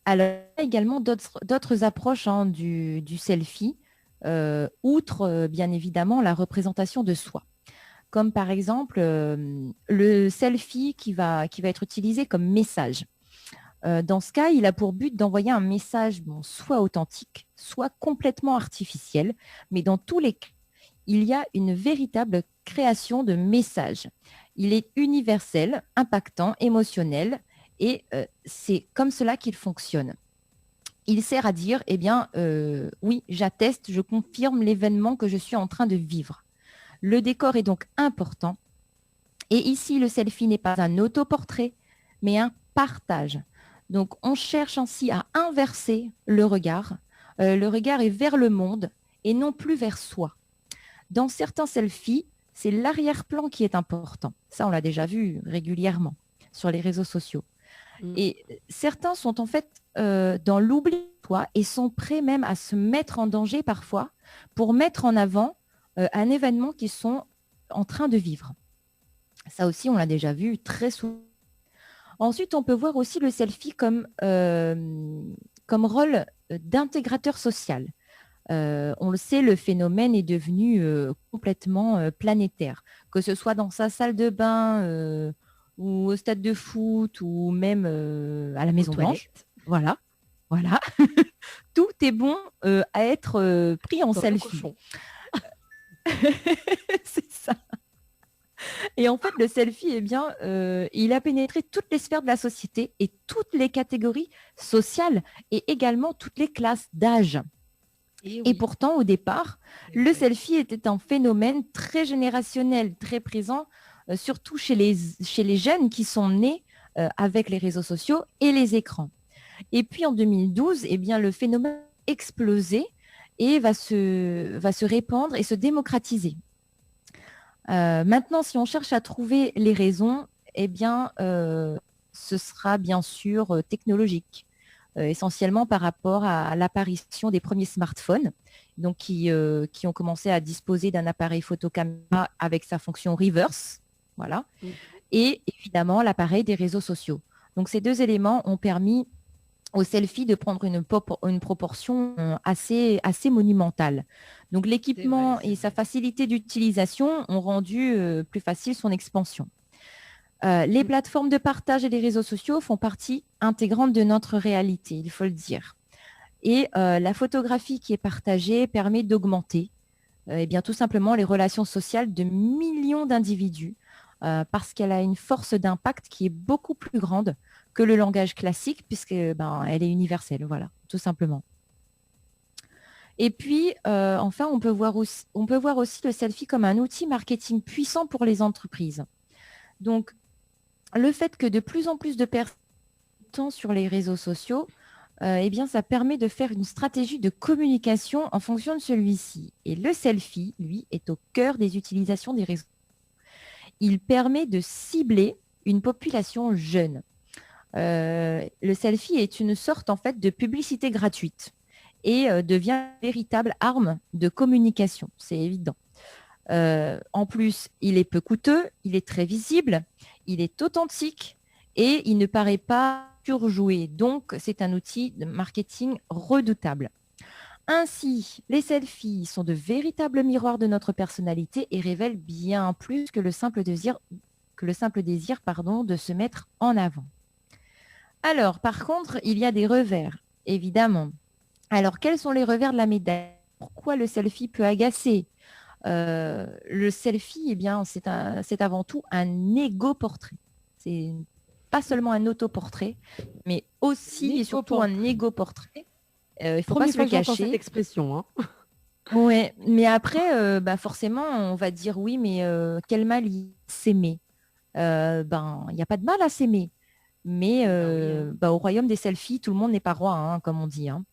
Alors, il y a également d'autres approches du selfie, outre bien évidemment la représentation de soi. comme par exemple le selfie qui va être utilisé comme message. Dans ce cas, il a pour but d'envoyer un message soit authentique, soit complètement artificiel, mais dans tous les cas, il y a une véritable création de message. Il est universel, impactant, émotionnel, et c'est comme cela qu'il fonctionne. Il sert à dire, oui, j'atteste, je confirme l'événement que je suis en train de vivre. Le décor est donc important. Et ici, le selfie n'est pas un autoportrait, mais un partage. Donc, on cherche ainsi à inverser le regard. Le regard est vers le monde et non plus vers soi. Dans certains selfies, c'est l'arrière-plan qui est important. Ça, on l'a déjà vu régulièrement sur les réseaux sociaux. Et certains sont en fait dans l'oubli de soi et sont prêts même à se mettre en danger parfois pour mettre en avant un événement qu'ils sont en train de vivre. Ça aussi, on l'a déjà vu très souvent. Ensuite, on peut voir aussi le selfie comme rôle d'intégrateur social. On le sait, le phénomène est devenu complètement planétaire, que ce soit dans sa salle de bain ou au stade de foot ou même à la Maison Blanche. Voilà. Tout est bon à être pris en selfie. C'est ça. Et en fait, le selfie, il a pénétré toutes les sphères de la société et toutes les catégories sociales et également toutes les classes d'âge. Et pourtant, au départ, le selfie était un phénomène très générationnel, très présent, surtout chez les jeunes qui sont nés avec les réseaux sociaux et les écrans. Et puis en 2012, le phénomène a explosé et va se répandre et se démocratiser. Maintenant, si on cherche à trouver les raisons, ce sera bien sûr technologique. Essentiellement par rapport à l'apparition des premiers smartphones, donc qui ont commencé à disposer d'un appareil photo caméra avec sa fonction reverse, voilà, et évidemment l'appareil des réseaux sociaux. Donc ces deux éléments ont permis au selfie de prendre une proportion assez monumentale. Donc l'équipement et sa facilité d'utilisation ont rendu plus facile son expansion. Les plateformes de partage et les réseaux sociaux font partie intégrante de notre réalité, il faut le dire. Et la photographie qui est partagée permet d'augmenter tout simplement les relations sociales de millions d'individus parce qu'elle a une force d'impact qui est beaucoup plus grande que le langage classique puisqu'elle est universelle, voilà, tout simplement. Et puis, enfin, on peut voir aussi le selfie comme un outil marketing puissant pour les entreprises. Donc, le fait que de plus en plus de personnes sont sur les réseaux sociaux, ça permet de faire une stratégie de communication en fonction de celui-ci. Et le selfie, lui, est au cœur des utilisations des réseaux. Il permet de cibler une population jeune. Le selfie est une sorte en fait de publicité gratuite et devient une véritable arme de communication, c'est évident. En plus, il est peu coûteux, il est très visible, il est authentique et il ne paraît pas surjoué. Donc, c'est un outil de marketing redoutable. Ainsi, les selfies sont de véritables miroirs de notre personnalité et révèlent bien plus que le simple désir de se mettre en avant. Alors, par contre, il y a des revers, évidemment. Alors, quels sont les revers de la médaille? Pourquoi le selfie peut agacer? Le selfie, c'est avant tout un égo-portrait. C'est pas seulement un autoportrait, mais aussi et surtout un égo-portrait. Il ne faut pas se le cacher. Cette expression, hein. Ouais, mais après, forcément, on va dire oui, mais quel mal s'aimer? Il n'y a pas de mal à s'aimer. Mais au royaume des selfies, tout le monde n'est pas roi, hein, comme on dit. Hein.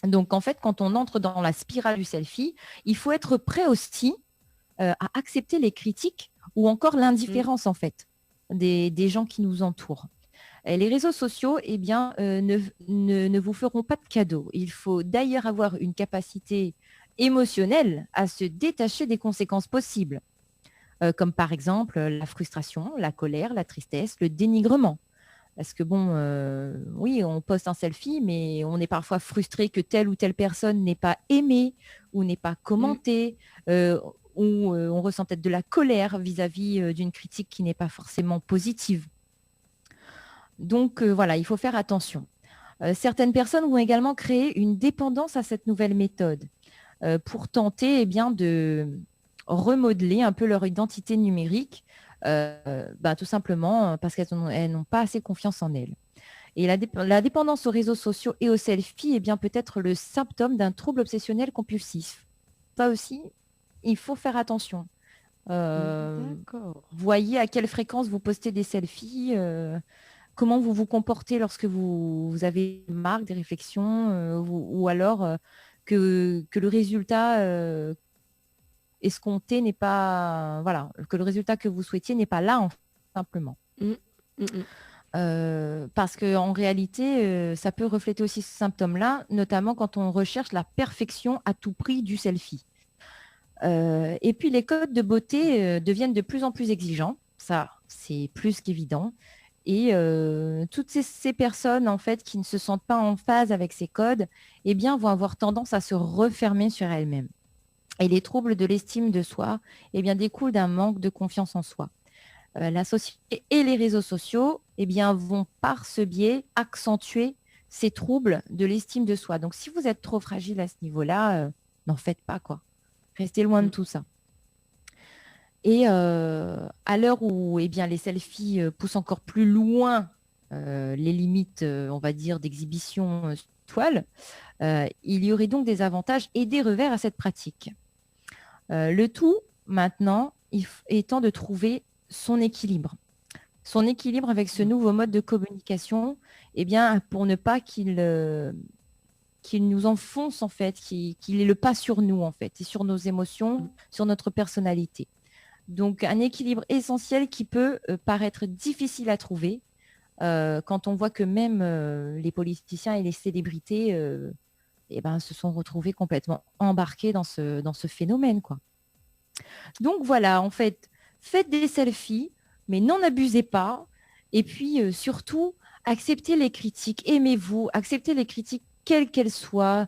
Donc, en fait, quand on entre dans la spirale du selfie, il faut être prêt aussi à accepter les critiques ou encore l'indifférence, en fait, des gens qui nous entourent. Et les réseaux sociaux, ne vous feront pas de cadeaux. Il faut d'ailleurs avoir une capacité émotionnelle à se détacher des conséquences possibles, comme par exemple la frustration, la colère, la tristesse, le dénigrement. Parce que oui, on poste un selfie, mais on est parfois frustré que telle ou telle personne n'ait pas aimé ou n'ait pas commenté, où on ressent peut-être de la colère vis-à-vis d'une critique qui n'est pas forcément positive. Donc voilà, il faut faire attention. Certaines personnes vont également créer une dépendance à cette nouvelle méthode pour tenter de remodeler un peu leur identité numérique, tout simplement parce qu'elles n'ont pas assez confiance en elles. Et la dépendance aux réseaux sociaux et aux selfies peut être le symptôme d'un trouble obsessionnel compulsif. Ça aussi, il faut faire attention. D'accord. Voyez à quelle fréquence vous postez des selfies, comment vous vous comportez lorsque vous avez des remarques, des réflexions, ou alors que le résultat escompté n'est pas, voilà, que le résultat que vous souhaitiez n'est pas là, simplement. Parce qu'en réalité, ça peut refléter aussi ce symptôme-là, notamment quand on recherche la perfection à tout prix du selfie. Et puis les codes de beauté deviennent de plus en plus exigeants, ça c'est plus qu'évident. Et toutes ces personnes en fait qui ne se sentent pas en phase avec ces codes, vont avoir tendance à se refermer sur elles-mêmes. Et les troubles de l'estime de soi découlent d'un manque de confiance en soi. La société et les réseaux sociaux vont par ce biais accentuer ces troubles de l'estime de soi. Donc si vous êtes trop fragile à ce niveau-là, n'en faites pas, quoi. Restez loin de tout ça. Et à l'heure où les selfies poussent encore plus loin les limites, on va dire, d'exhibition toile, il y aurait donc des avantages et des revers à cette pratique. Le tout, maintenant, étant de trouver son équilibre. Son équilibre avec ce nouveau mode de communication, pour ne pas qu'il nous enfonce, en fait, qu'il ait le pas sur nous, en fait, et sur nos émotions, sur notre personnalité. Donc, un équilibre essentiel qui peut paraître difficile à trouver quand on voit que même les politiciens et les célébrités se sont retrouvés complètement embarqués dans ce phénomène, quoi. Donc, voilà, en fait, faites des selfies, mais n'en abusez pas. Et puis, surtout, acceptez les critiques, aimez-vous, acceptez les critiques quelles qu'elles soient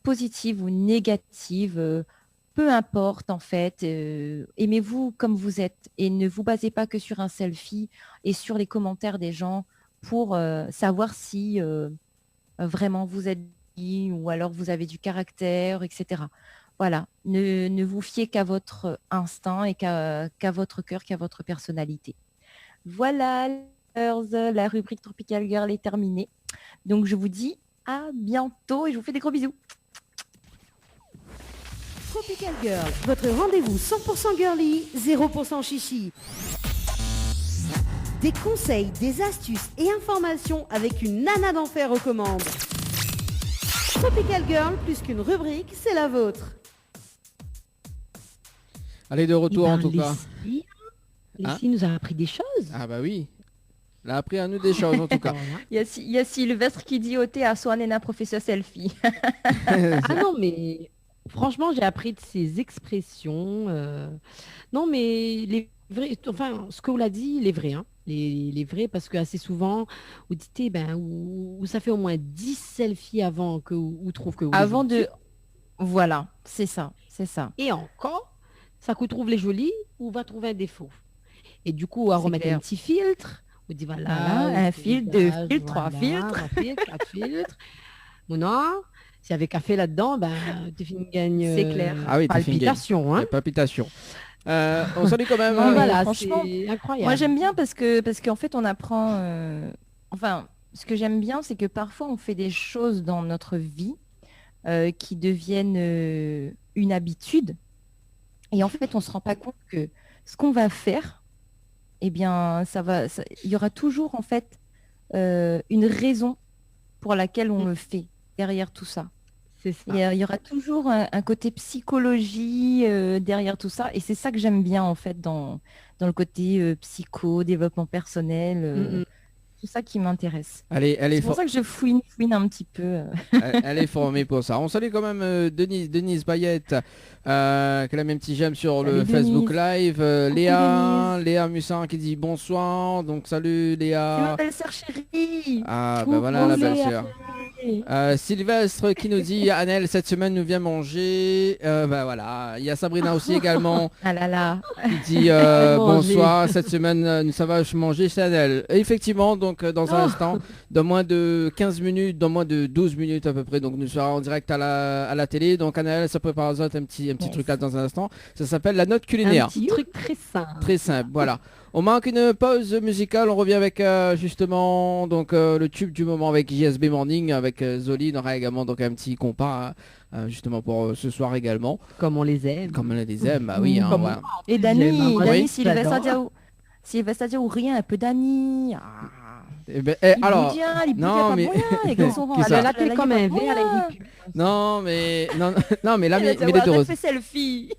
positives ou négatives. Peu importe, en fait, aimez-vous comme vous êtes et ne vous basez pas que sur un selfie et sur les commentaires des gens pour savoir si vraiment vous êtes dit ou alors vous avez du caractère, etc. Voilà, ne vous fiez qu'à votre instinct et qu'à votre cœur, qu'à votre personnalité. Voilà, la rubrique Tropical Girl est terminée. Donc, je vous dis à bientôt et je vous fais des gros bisous. Tropical Girl, votre rendez-vous 100% girly, 0% chichi. Des conseils, des astuces et informations avec une nana d'enfer aux commandes. Tropical Girl, plus qu'une rubrique, c'est la vôtre. Allez, de retour en tout cas. Leslie nous a appris des choses. Ah bah oui. Elle a appris à nous des choses en tout cas. Il y a Sylvestre qui dit ôter à soi nena professeur selfie. Ah non, mais franchement, j'ai appris de ces expressions. Non, mais les vrais, enfin, ce que vous l'a dit, les vrais, hein. Les vrais, parce que assez souvent, vous dites, où ça fait au moins 10 selfies avant que vous trouve que vous Avant les de... Voilà, c'est ça. Et encore, ça que vous trouve les jolis ou va trouver un défaut. Et du coup, à remettre un petit filtre, vous dit voilà, un filtre, deux filtres, trois filtres. 4 filtres. Mon s'il y avait café là-dedans, tu gagnes C'est clair. Ah oui, palpitation. Hein. Palpitation. On salue quand même. Voilà, franchement, c'est incroyable. Moi, j'aime bien parce qu'en fait, on apprend... Enfin, ce que j'aime bien, c'est que parfois, on fait des choses dans notre vie qui deviennent une habitude. Et en fait, on ne se rend pas compte que ce qu'on va faire, il y aura toujours, en fait, une raison pour laquelle on le fait derrière tout ça. C'est ça. Il y aura toujours un côté psychologie derrière tout ça. Et c'est ça que j'aime bien, en fait, dans le côté psycho, développement personnel, tout ça qui m'intéresse. C'est pour ça que je fouine un petit peu. Elle est formée pour ça. On salue quand même Denise Bayette, qui a le même petit j'aime sur le Facebook Live. Léa Mussin qui dit bonsoir. Donc salut Léa. C'est ma belle-sœur chérie. Ah bah voilà la belle-sœur. Sylvestre qui nous dit Annelle cette semaine nous vient manger. Bah voilà, il y a Sabrina aussi également Ah là là. qui dit bonsoir, cette semaine ça va manger chez Annelle. Et effectivement, donc dans un instant, dans moins de 15 minutes, dans moins de 12 minutes à peu près, donc nous serons en direct à la télé. Donc Annelle, ça prépare aux autres un petit truc là dans un instant. Ça s'appelle la note culinaire. Un petit truc très simple. Très simple, voilà. On marque une pause musicale, on revient avec justement donc le tube du moment avec JSB Morning, avec Zoli. On aura également donc un petit compas justement pour ce soir également. Comme on les aime. Comme on les aime, bah oui. Hein, Comme voilà. Et Dani, Moi, Dani, oui, s'il va dire ou rien, un peu Dani. Eh ben, Il alors, bouge bien, il bouge non, pas mais- bouillant, et quand son Qui ça Elle a fait comme un verre, elle a dit non mais là mais les deux Elle roses. fait selfie.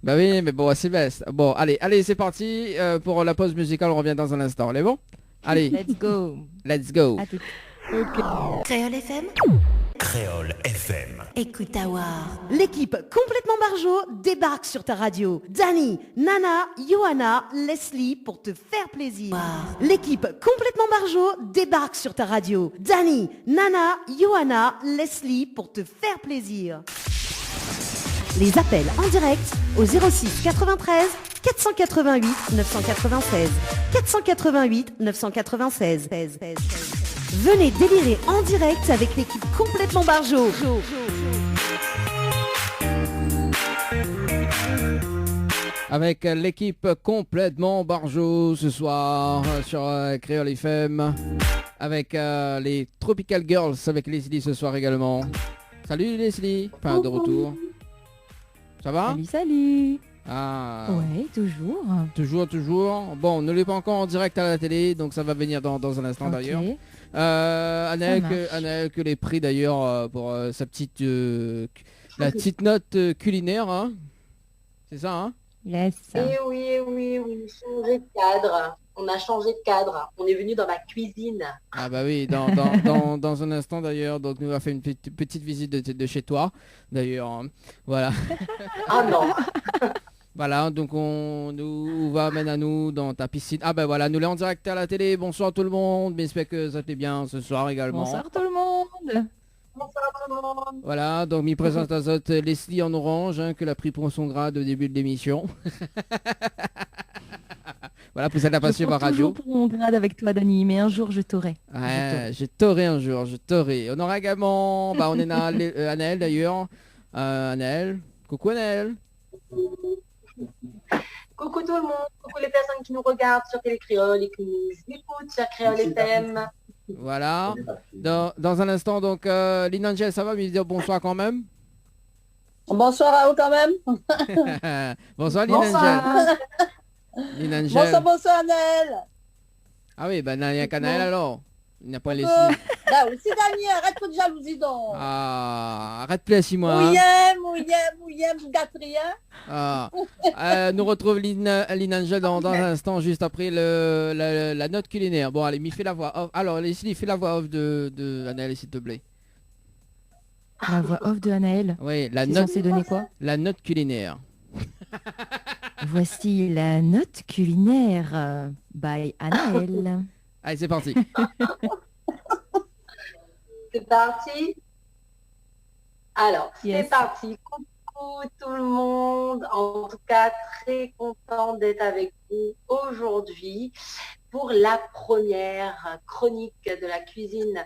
Bah oui, mais bon, Sylvestre. Bon, allez, c'est parti pour la pause musicale. On revient dans un instant. On est bon? Allez, Let's go. let's go. À tout. Créole FM, Créole FM. écoute Awar. L'équipe complètement barjo débarque sur ta radio. Dani, Nana, Johanna, Leslie pour te faire plaisir. L'équipe complètement barjo débarque sur ta radio. Dani, Nana, Johanna, Leslie pour te faire plaisir. Les appels en direct au 06 93 488 996. 488 996. Venez délirer en direct avec l'équipe complètement barjo. Avec l'équipe complètement barjo ce soir sur Créole FM. Avec les Tropical Girls avec Leslie ce soir également. Salut Leslie, enfin de retour. Ça va? Salut, salut. Ah, Ouais, toujours. toujours. Bon, ne l'est pas encore en direct à la télé, donc ça va venir dans un instant Ok. d'ailleurs. Annelle, Ça marche. Annelle que les prix d'ailleurs pour sa petite la petite note culinaire, hein. C'est ça, hein? Yes. Eh oui, changé de cadre. On a changé de cadre. On est venu dans ma cuisine. Ah bah oui, dans un instant d'ailleurs, donc nous on va faire une petite visite de chez toi d'ailleurs, hein. Voilà. Ah non. Voilà, donc on nous va amener à nous dans ta piscine. Ah ben voilà, nous l'est en direct à la télé. Bonsoir tout le monde, j'espère que ça fait bien ce soir également. Bonsoir tout le monde. Bonsoir tout le monde. Voilà, donc m'y présente à Zot Leslie en orange, hein, que l'a pris pour son grade au début de l'émission. Voilà, pour celle-là passée par radio. Toujours pour mon grade avec toi, Dani, mais un jour je t'aurai. Ouais, je t'aurai un jour, je t'aurai. On aura également, bah on est là, Annelle d'ailleurs. Annelle, coucou Annelle. Coucou tout le monde. Coucou les personnes qui nous regardent sur Télé Créole et qui nous écoutent sur Créole FM. Voilà. Dans un instant, donc, Lynn Angel, ça va lui dire bonsoir quand même? Bonsoir à vous quand même. Bonsoir Lynn Angel. Lynn Angel. Bonsoir Annelle. Ah oui, ben il n'y a qu'à Naël alors. Il n'y a pas les Là aussi Dani, arrête de jalousie donc. Ah, arrête plaisir moi. Hein. Mouillem, gâterie, hein. Ah. Nous retrouve Lynn Angel dans un instant, juste après la note culinaire. Bon, allez, m'y fait la voix off. Alors, Leslie, fais la voix off de Anaël, s'il te plaît. La voix off de Anaël. Oui, la C'est note, censé donner quoi? la note culinaire. Voici la note culinaire by Anaël. Allez, c'est parti. C'est parti. Alors, Yes. c'est parti. Coucou tout le monde. En tout cas, très content d'être avec vous aujourd'hui pour la première chronique de la cuisine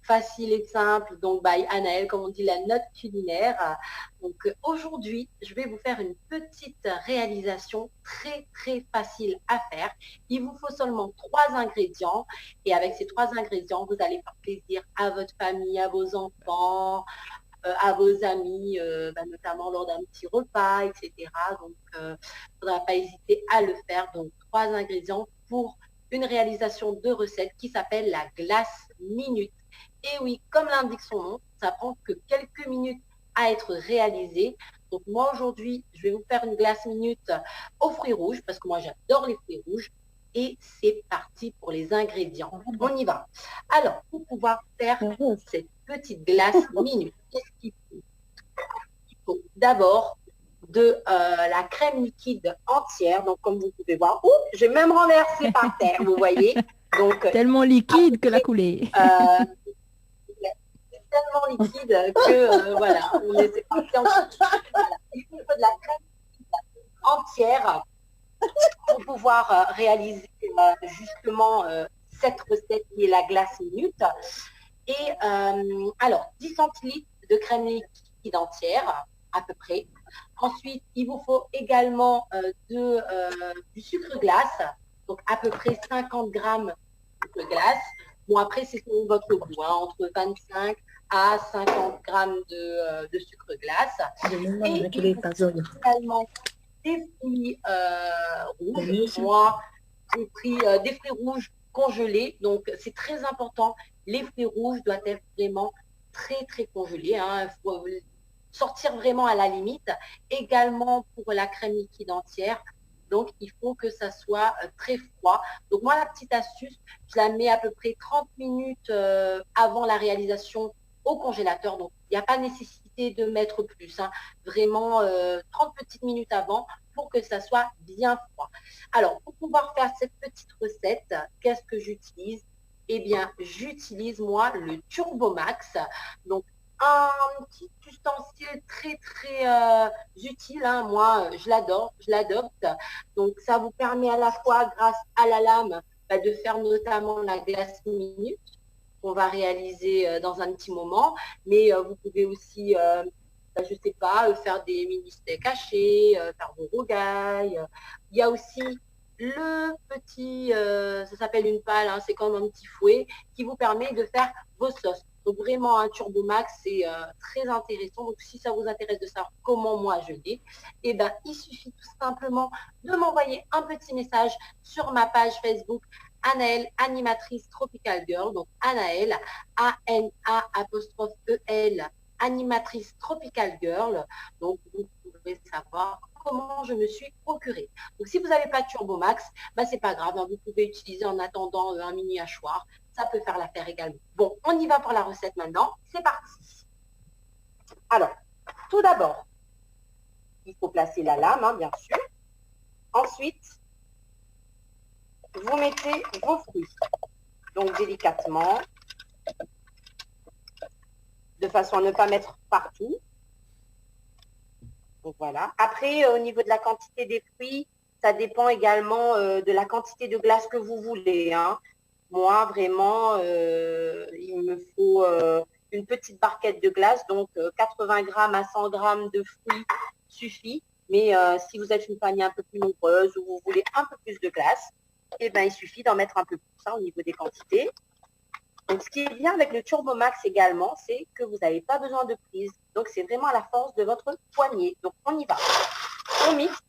facile et simple, donc by Anaël, comme on dit, la note culinaire. Donc aujourd'hui, je vais vous faire une petite réalisation très facile à faire. Il vous faut seulement 3 ingrédients et avec ces 3 ingrédients, vous allez faire plaisir à votre famille, à vos enfants, à vos amis, notamment lors d'un petit repas, etc. Donc, il ne faudra pas hésiter à le faire. Donc, 3 ingrédients pour une réalisation de recette qui s'appelle la glace minute. Et oui, comme l'indique son nom, ça prend que quelques minutes à être réalisé. Donc, moi, aujourd'hui, je vais vous faire une glace minute aux fruits rouges parce que moi, j'adore les fruits rouges. Et c'est parti pour les ingrédients. On y va. Alors, pour pouvoir faire cette petite glace minute, qu'est-ce qu'il faut? Il faut d'abord de la crème liquide entière. Donc, comme vous pouvez voir, j'ai même renversé par terre, vous voyez. Donc, Tellement liquide que la coulée. tellement liquide que voilà, c'est parti en voilà. Il vous faut de la crème entière pour pouvoir réaliser justement cette recette qui est la glace minute. Et alors, 10 centilitres de crème liquide entière, à peu près. Ensuite, il vous faut également du sucre glace, donc à peu près 50 grammes de sucre glace. Bon, après, c'est selon votre goût, hein, entre 25 à 50 grammes de sucre glace. Et il vous faut également des fruits rouges. Moi, j'ai pris des fruits rouges congelés, donc c'est très important. Les fruits rouges doivent être vraiment très, très congelés. Hein. Il faut sortir vraiment à la limite. Également pour la crème liquide entière. Donc, il faut que ça soit très froid. Donc, moi, la petite astuce, je la mets à peu près 30 minutes avant la réalisation au congélateur. Donc, il n'y a pas nécessité de mettre plus. Hein. Vraiment, 30 petites minutes avant pour que ça soit bien froid. Alors, pour pouvoir faire cette petite recette, qu'est-ce que j'utilise? Eh bien, j'utilise, moi, le Turbomax. Donc, un petit ustensile très, très utile. Hein. Moi, je l'adopte. Donc, ça vous permet à la fois, grâce à la lame, de faire notamment la glace minute qu'on va réaliser dans un petit moment. Mais vous pouvez aussi, je ne sais pas, faire des mini steaks hachés, faire vos rogailles. Il y a aussi le petit, ça s'appelle une pale, hein, c'est comme un petit fouet qui vous permet de faire vos sauces. Donc vraiment un Turbomax, c'est très intéressant. Donc si ça vous intéresse de savoir comment moi je l'ai, eh ben, il suffit tout simplement de m'envoyer un petit message sur ma page Facebook Anaëlle, animatrice Tropical Girl. Donc Anaëlle, A-N-A'-E-L, animatrice Tropical Girl. Donc vous pouvez savoir comment je me suis procurée. Donc si vous n'avez pas de Turbomax, bah, c'est pas grave, hein, vous pouvez utiliser en attendant un mini hachoir. Ça peut faire l'affaire également. Bon, on y va pour la recette maintenant. C'est parti. Alors, tout d'abord, il faut placer la lame, hein, bien sûr. Ensuite, vous mettez vos fruits. Donc, délicatement, de façon à ne pas mettre partout. Donc, voilà. Après, au niveau de la quantité des fruits, ça dépend également de la quantité de glace que vous voulez, hein. Moi, vraiment, il me faut une petite barquette de glace, donc 80 grammes à 100 grammes de fruits suffit. Mais si vous êtes une famille un peu plus nombreuse ou vous voulez un peu plus de glace, eh ben, il suffit d'en mettre un peu plus, hein, au niveau des quantités. Donc, ce qui est bien avec le Turbomax également, c'est que vous n'avez pas besoin de prise. Donc, c'est vraiment à la force de votre poignet. Donc, on y va. On mixe.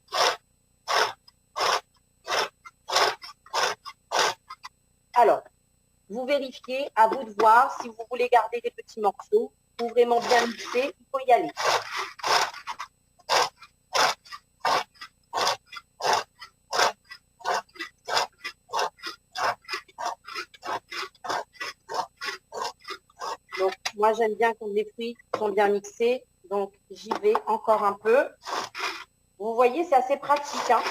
Alors, vous vérifiez, à vous de voir si vous voulez garder des petits morceaux ou vraiment bien mixer, il faut y aller. Donc, moi, j'aime bien quand les fruits sont bien mixés, donc j'y vais encore un peu. Vous voyez, c'est assez pratique, hein.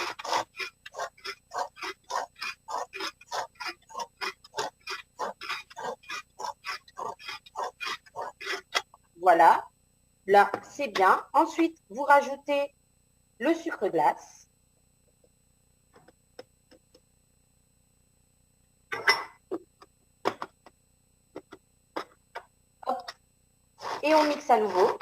Voilà, là, c'est bien. Ensuite, vous rajoutez le sucre glace. Hop. Et on mixe à nouveau.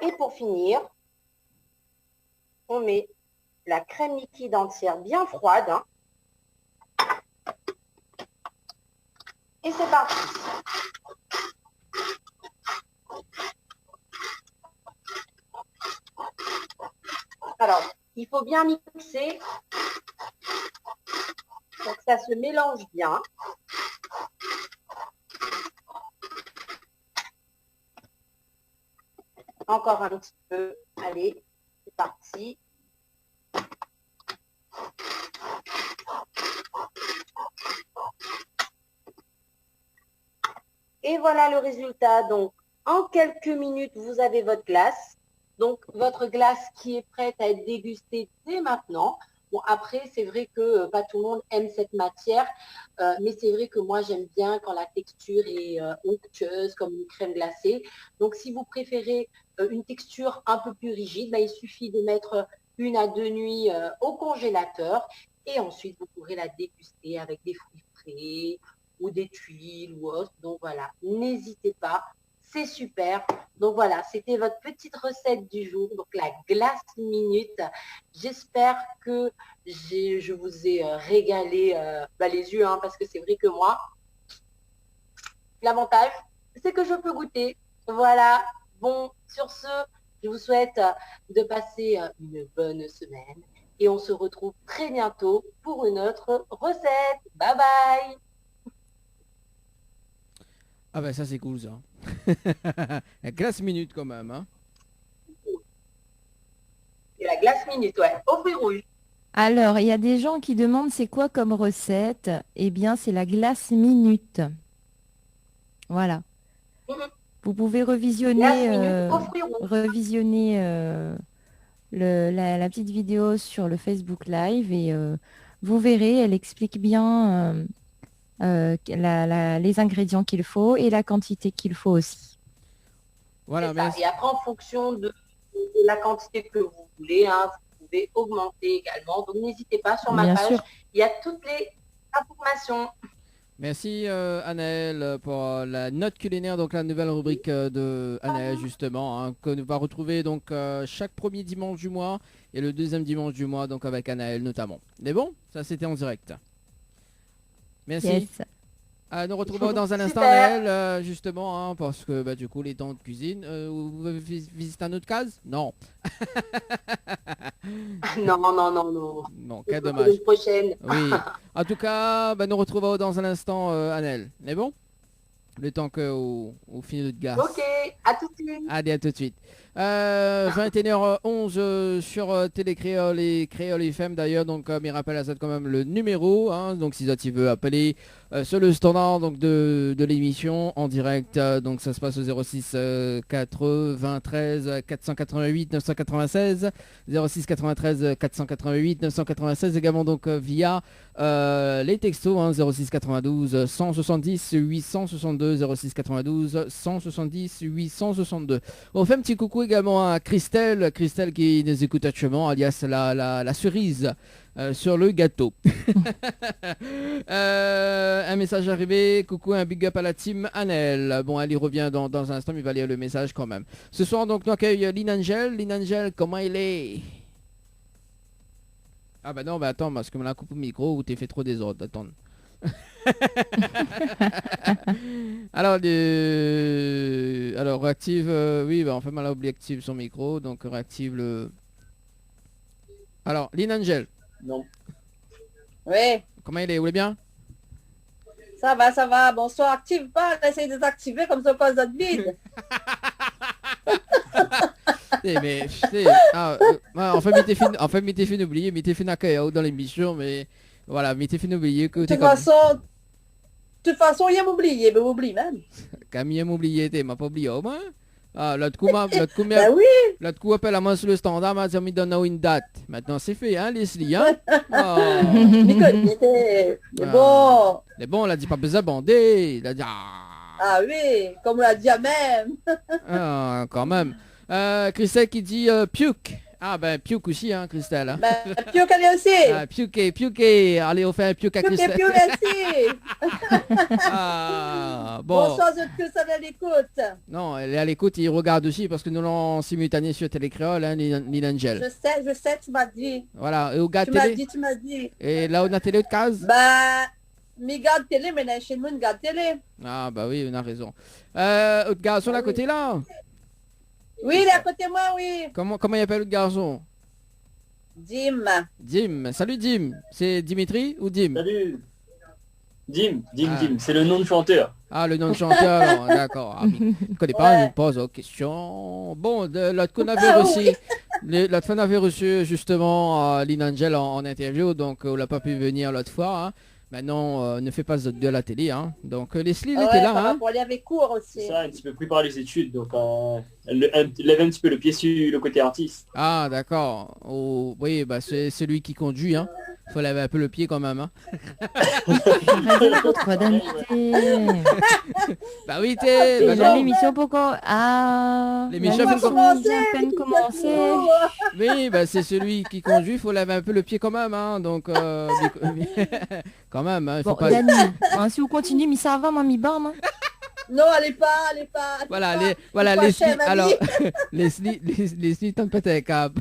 Et pour finir, on met la crème liquide entière bien froide. Hein. Et c'est parti. Alors, il faut bien mixer pour que ça se mélange bien. Encore un petit peu. Allez, c'est parti. Et voilà le résultat. Donc, En quelques minutes, vous avez votre glace. Donc, votre glace qui est prête à être dégustée dès maintenant. Bon, après, c'est vrai que pas tout le monde aime cette matière, mais c'est vrai que moi, j'aime bien quand la texture est onctueuse, comme une crème glacée. Donc, si vous préférez une texture un peu plus rigide, il suffit de mettre 1 à 2 nuits au congélateur et ensuite, vous pourrez la déguster avec des fruits frais ou des tuiles ou autre. Donc, voilà, n'hésitez pas. C'est super. Donc voilà, c'était votre petite recette du jour, donc la glace minute. J'espère que je vous ai régalé les yeux, parce que c'est vrai que moi, l'avantage, c'est que je peux goûter. Voilà. Bon, sur ce, je vous souhaite de passer une bonne semaine et on se retrouve très bientôt pour une autre recette. Bye bye. Ah ben ça c'est cool ça. La glace minute quand même. Hein. Et la glace minute, ouais, aux fruits rouges. Alors, il y a des gens qui demandent c'est quoi comme recette. Eh bien, c'est la glace minute. Voilà. Vous pouvez revisionner, la petite vidéo sur le Facebook Live et vous verrez, elle explique bien les ingrédients qu'il faut et la quantité qu'il faut aussi. Voilà, et après, en fonction de la quantité que vous voulez, vous pouvez augmenter également. Donc, n'hésitez pas, sur ma page, il y a toutes les informations. Merci Anaël pour la note culinaire, donc la nouvelle rubrique de Anaël justement, que nous va retrouver donc chaque premier dimanche du mois et le deuxième dimanche du mois, donc avec Anaël notamment. Mais bon, ça c'était en direct. Merci. Yes. Nous retrouvons dans un instant Anaël, justement, parce que du coup les temps de cuisine, vous voulez visiter un autre case? Non. Non, quel dommage. Une prochaine. Oui. En tout cas, nous retrouvons dans un instant Anaël. Mais bon, le temps que vous finissez notre gaz. Ok, à tout de suite. Allez, à tout de suite. 21h11 sur Télécréole et Créole FM d'ailleurs, donc il rappelle à ça quand même le numéro, donc si tu veux appeler sur le standard donc de l'émission en direct, donc ça se passe au 06 93 488 996 06 93 488 996 également donc via les textos 06 92 170 862 06 92 170 862. On fait un petit coucou également à Christelle qui nous écoute actuellement, alias la cerise sur le gâteau. Un message arrivé, coucou, un big up à la team Annelle. Bon, elle y revient dans un instant, mais il va lire le message quand même. Ce soir, donc, nous accueille Lynn-Angel. Lynn-Angel, comment il est? Ah bah non, attends, parce que me la coupe au micro ou t'es fait trop désordre, attends. Alors réactive, oui, enfin mal oublié active son micro, donc réactive le. Alors, Lynn-Angel. Non. Oui. Comment il est? Vous allez bien? Ça va. Bonsoir, active pas, essaye de désactiver comme ça passe notre vide. Enfin, m'était fait oublier, m'était fait n'accueillir dans l'émission, mais voilà, m'était fait oublier que de toute façon, il a oublié, mais m'oublie même. Quand il m'a oublié, t'es m'a pas oublié au moins. Ah, l'autre coup, l'autre coup appelle à moi sur le standard, m'a dit, donne une date. Maintenant, c'est fait, hein, Leslie, hein? Bon. Mais bon, on l'a dit pas besoin de bander. Il a dit, ah oui, comme on l'a dit à même. Quand même. Christelle qui dit puke. Ah ben puke aussi, hein, Christelle. Hein. Puke elle aussi. Puke. Allez, on fait un puke à Christelle. Puke aussi. Bon. Bonsoir, Christelle à l'écoute. Non, elle est à l'écoute et il regarde aussi parce que nous l'avons simultané sur Télécréole, hein, Lynn-Angel. Je sais, tu m'as dit. Voilà, et au gars télé. Tu m'as dit. Et là, on a télé de case. Mais garde télé, mais chez nous, on garde télé. Ah bah oui, on a raison. Autre garçon à côté là. Oui, il est à côté de moi, oui. Comment il appelle le garçon? Dim. Salut Dim. C'est Dimitri ou Dim? Salut. Dim. C'est le nom de chanteur. Ah, le nom de chanteur, alors, d'accord. Je ne connais pas, il pose aux questions. Bon, l'autre qu'on avait reçu, l'autre fois on avait reçu justement Lynn-Angel en interview, donc on n'a pas pu venir l'autre fois. Hein. Maintenant, ne fais pas de la télé, hein. Donc Leslie, elle Ouais, était là, ça va hein. pour aller avec cours aussi. C'est ça, un petit peu pris par les études, donc elle lève un petit peu le pied sur le côté artiste. Ah, d'accord. Oh, oui, bah c'est celui qui conduit, hein. Faut laver un peu le pied quand même, hein. Toi, Dani, Bah oui, t'es... bah déjà non. l'émission pourquoi L'émission la vient l'émission commencer, vient à peine commencer. Oui, bah c'est celui qui conduit, faut laver un peu le pied quand même, hein. Donc, quand même, hein, il faut Bon, pas... Dani, hein, si vous continuez, mais ça va, mamie Bam. Non, elle est pas. Voilà, pas- voilà, pas Leslie, chère, mamie. alors, Leslie, t'en pète un câble.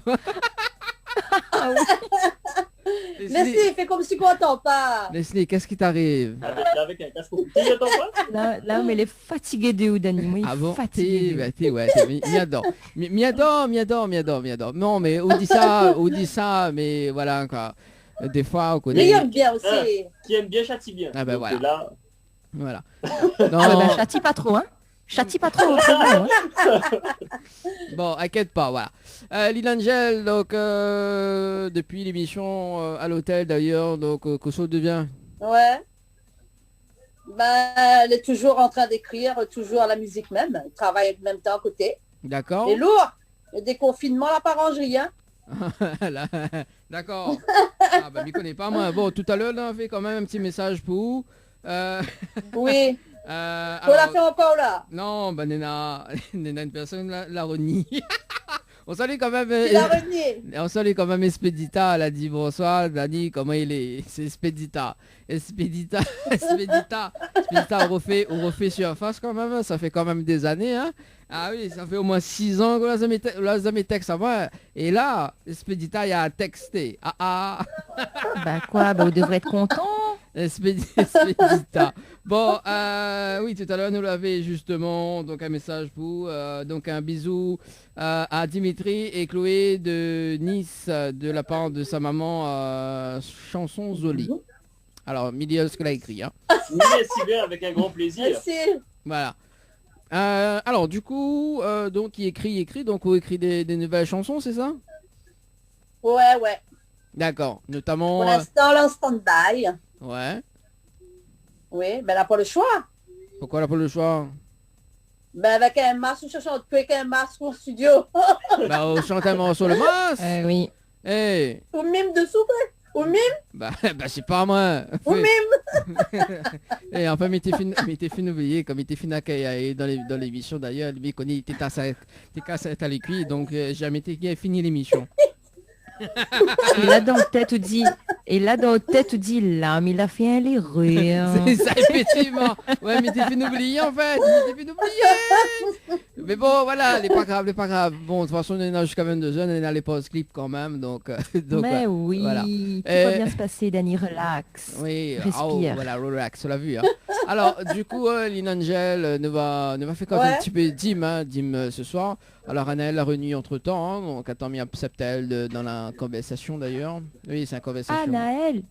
Leslie, fais comme si qu'on t'entend pas. Leslie, qu'est-ce qui t'arrive? Avec un casque au cou. Tu attends pas? Là, mais elle est fatiguée de où, Dani? Oui, Ah bon? fatiguée. Ouais, m'y adore. Non, mais on dit ça, mais voilà, quoi. Des fois, on connaît... Rayonne bien aussi. Qui aime bien châtie bien. Ah ben Donc, voilà. là, Voilà. Ah, bah, châtie pas trop, hein. Châtie pas trop, c'est bon, hein. Bon, inquiète pas, voilà. Lil Angel, donc, depuis l'émission à l'hôtel d'ailleurs, donc, que ça devient? Ouais. Ben, elle est toujours en train d'écrire, toujours la musique même. Elle travaille en même temps à côté. D'accord. C'est lourd. Le déconfinement l'a pas rangé, hein. Là, d'accord. Ah bah, m'y connais pas moi. Bon, tout à l'heure, là, on fait quand même un petit message pour... Oui. Faut alors, la faire encore là. non, bah Nena, une personne la renie. On salue quand même... Tu l'as renié. On salue quand même Expedita, elle a dit bonsoir, Dani, comment il est? C'est Expedita. Expedita, on refait surface quand même, ça fait quand même des années, hein. Ah oui, ça fait au moins 6 ans que là, mes textes à moi. Et là, Expedita, il a texté. Bah quoi, bah vous devrez être content. Expedita. Bon, oui, tout à l'heure, nous l'avons justement, donc un message pour, donc un bisou à Dimitri et Chloé de Nice, de la part de sa maman, chanson Zoli. Alors, Milieu, ce qu'elle a écrit, hein. merci bien, avec un grand plaisir. Merci. Voilà. Alors, du coup, donc, il écrit, donc, on écrit des nouvelles chansons, c'est ça? Ouais. D'accord, notamment... Pour l'instant, là, en stand-by. Ouais. Oui, ben elle n'a pas le choix. Pourquoi elle n'a pas le choix? Ben avec un masque, je chante plus avec un masque au studio. Bah, on chante un morceau le masque. Oui. Hey. Au mime dessous, au mime. Bah, c'est pas moi. Au mime. Et enfin, mais t'es fin oublié, comme il était fin accueilli dans l'émission d'ailleurs, lui connaît, t'es cassé à l'écuille, donc jamais t'es fini l'émission. Et là dans le tête tu dis, là, mais il a fait un rire. C'est ça, effectivement. Ouais, mais t'es fait oublier en fait. Mais bon, voilà, n'est pas grave. Bon, de toute façon, on est là jusqu'à 22h, on est dans les pauses clips quand même, donc mais oui, voilà. tout va bien se passer, Dani, relax. Oui, respire. Voilà, relax, on l'a vu. Hein. Alors, du coup, Lil Angel ne va faire quand même un petit peu Dim ce soir. Alors, Anaël a renu entre temps, hein, donc attends, mis un Septel dans la conversation d'ailleurs. Oui, c'est une conversation. Anaël.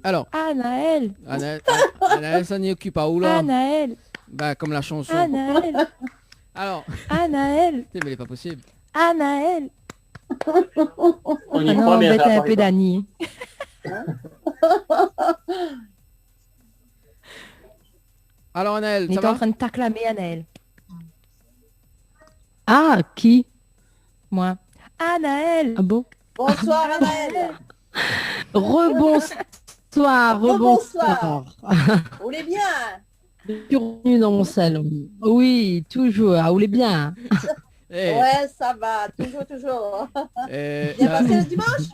Alors, Anaël, ça n'y occupe pas où là? Anaël, Bah, comme la chanson. Anaël, Alors, Anaël, mais il est pas possible. Anaël. On y Non, croit, mais embête ça un apparaît peu pas. Dani. Alors, Anaël, Il ça est en va? train de t'acclamer, Anaël. Ah, qui? Moi. Anaël. Ah bon? Bonsoir, Anaël. Rebonsoir. Rebonsoir. Vous voulez bien? Je suis revenue dans mon salon. Oui, toujours. Ah, vous voulez bien? Eh, Ouais, ça va. Toujours. eh, Bien là- passé le dimanche?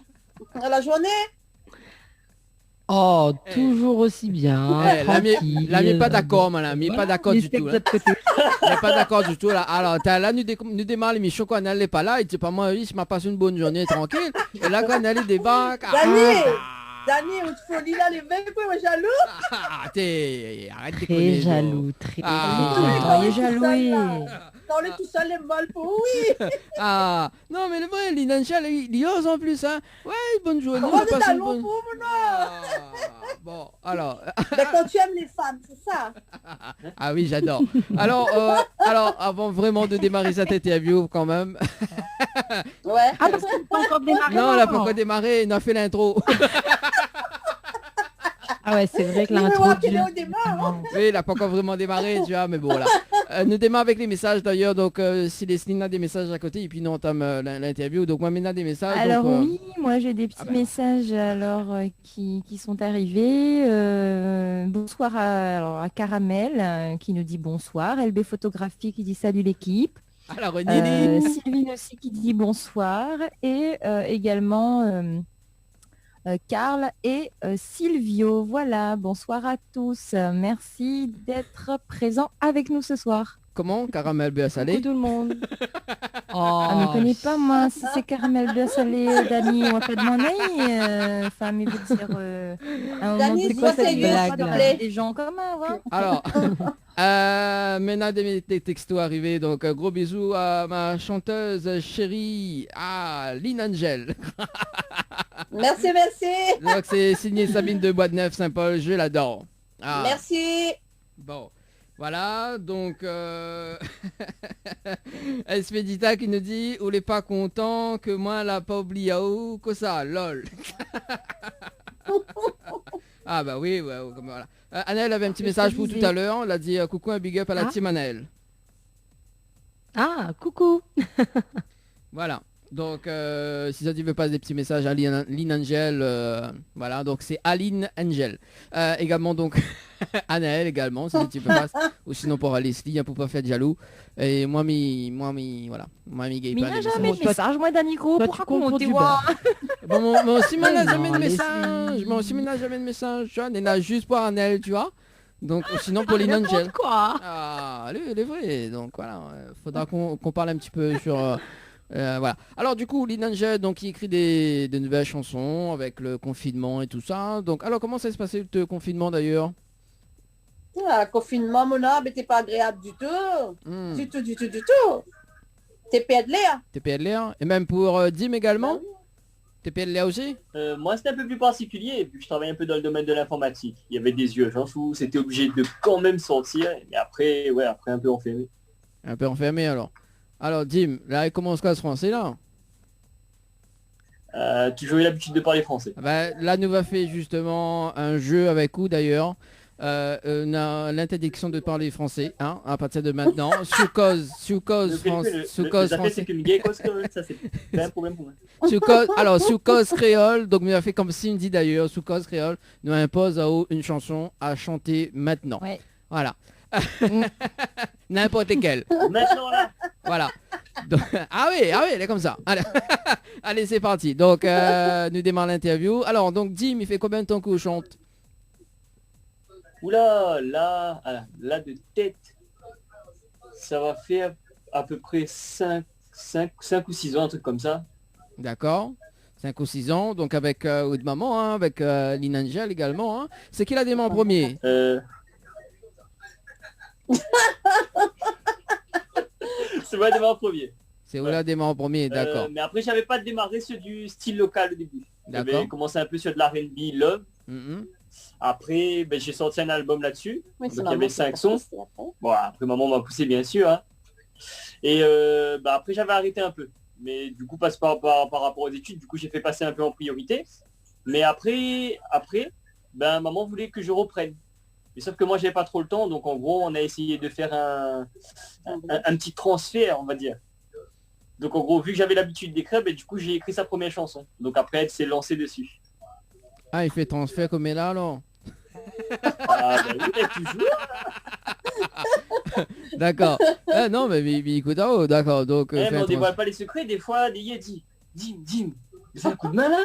La journée? Oh, toujours aussi bien. La mienne tranquille. pas d'accord, madame. Mienne pas d'accord du tout. de Là. l'autre côté. Elle est pas d'accord du tout là. Alors là nous démarre l'émission quand elle n'est pas là. Il dit pas moi, oui, je m'a passé une bonne journée tranquille. Et là quand elle débarque. Dani, où te folie là, les 20 points, jaloux? Arrête de Très déconner, jaloux, très Il est jaloux. oui. Quand on est tout seul, les molles pour oui. Non mais le vrai, Lil Angel, il ose en plus hein. Ouais, bonne journée. On m'a est passé dans une l'eau bonne- pour non. Bon, alors. Mais quand tu aimes les femmes, c'est ça. Ah oui, j'adore. Alors, avant vraiment de démarrer cette interview quand même. Ouais. Ah, parce qu'on n'a pas encore démarré. Non, elle n'a pas encore démarré, on a fait l'intro. Ah ouais, c'est vrai que Mais l'intro moi, du... qu'elle est au démarre, hein. Oui, il n'a pas encore vraiment démarré, tu vois, mais bon, voilà. Nous démarrons avec les messages d'ailleurs, donc si Leslie a des messages à côté, et puis nous entame l'interview. Donc moi, maintenant, des messages. Alors donc, oui, moi j'ai des petits messages alors qui sont arrivés. Bonsoir à Caramel qui nous dit bonsoir. LB Photographie qui dit salut l'équipe. Alors, Nini. Sylvine aussi qui dit bonsoir. Et également Karl et Silvio. Voilà, bonsoir à tous. Merci d'être présents avec nous ce soir. Comment Caramel beurre salé. Coucou tout le monde. Ah, mais je connais pas moi, si c'est caramel beurre salé, Dani, on va pas demander. Enfin, mais veut dire, à un moment Dani, donné, c'est quoi ça cette dit blague, pas de là placer des gens communs, hein. Alors, maintenant des textos arrivés, donc gros bisous à ma chanteuse chérie, à Lynn Angel. Merci. Donc c'est signé Sabine de Bois-de-Neuf, Saint-Paul, je l'adore. Ah. Merci. Bon, voilà, donc Expedita qui nous dit « Ou les pas content que moi la pas oublié que ça, lol ». Ah bah oui, ouais, comme voilà. Annelle avait un petit message pour tout à l'heure, elle a dit coucou, un big up à la team Annelle. Ah, coucou. Voilà. Donc, si ça ne veut pas des petits messages à Lynn Angel, voilà, donc c'est Aline Angel. Également, donc, Anaël également, si tu peux pas, ou sinon pour Leslie, pour pas faire de jaloux. Et moi, voilà, moi, gay Mais il pas n'y a des jamais de messages. message, moi, Danico, toi, pour tu comptes raconter, du moi. Bon, moi aussi, moi, n'a Non, jamais de Leslie. message. Moi aussi, n'a jamais de message, tu vois, on a juste pour Anaël, tu vois. Donc, sinon pour Lynn Angel. N'importe quoi. Ah, elle est vraie. Donc voilà, faudra qu'on parle un petit peu sur. Voilà. Alors du coup, Lynn Angel, donc il écrit de nouvelles chansons avec le confinement et tout ça. Donc alors comment ça se passait le confinement d'ailleurs? Ah, confinement, mon âme, n'était pas agréable du tout. Du tout. T'es pédalé, hein. T'es PLR? Et même pour Dim également? Ah oui. T'es PLR aussi? Moi, c'était un peu plus particulier, vu que je travaille un peu dans le domaine de l'informatique. Il y avait des urgences où c'était obligé de quand même sortir, mais après, ouais, après un peu enfermé. Un peu enfermé alors. Alors Dim, là il commence quoi ce français là? Toujours eu l'habitude de parler français. Bah, là nous va faire justement un jeu avec vous d'ailleurs. On a l'interdiction de parler français, hein, à partir de maintenant, sous cause français. C'est qu'une gay cause créole, ça c'est pas un problème pour moi. Sous cause créole, donc nous a fait comme Cindy dit d'ailleurs, sous cause créole, nous impose à eux une chanson à chanter maintenant. Ouais. Voilà. N'importe quelle. Maintenant là. Voilà. Donc, ah oui, elle est comme ça. Allez, allez c'est parti. Donc nous démarrons l'interview. Alors donc Dim, il fait combien de temps que vous chante? Oula, là de tête, ça va faire à peu près 5 ou 6 ans, un truc comme ça. D'accord. 5 ou 6 ans, donc avec Oud Maman, hein, avec Lynn Angel également. Hein. C'est qui l'a démarré en premier? C'est moi démarrer en premier. C'est Oula démarre en premier, d'accord. Mais après, j'avais pas démarré sur du style local au début. D'accord. J'avais commencé un peu sur de l'R&B Love. Après, ben, j'ai sorti un album là-dessus. Oui, Donc il y avait 5 sons. Bon, après maman m'a poussé bien sûr. Hein. Et après j'avais arrêté un peu. Mais du coup, passe par rapport aux études, du coup j'ai fait passer un peu en priorité. Mais après, ben maman voulait que je reprenne. Mais sauf que moi j'avais pas trop le temps, donc en gros on a essayé de faire un petit transfert, on va dire. Donc en gros, vu que j'avais l'habitude d'écrire, ben, du coup j'ai écrit sa première chanson. Donc après elle s'est lancée dessus. Ah, il fait transfert comme elle là alors. Ah bah oui, toujours. D'accord. Non mais écoute, oh, d'accord. Donc Mais on dévoile pas les secrets, des fois des dit Dim, c'est un coup de main là.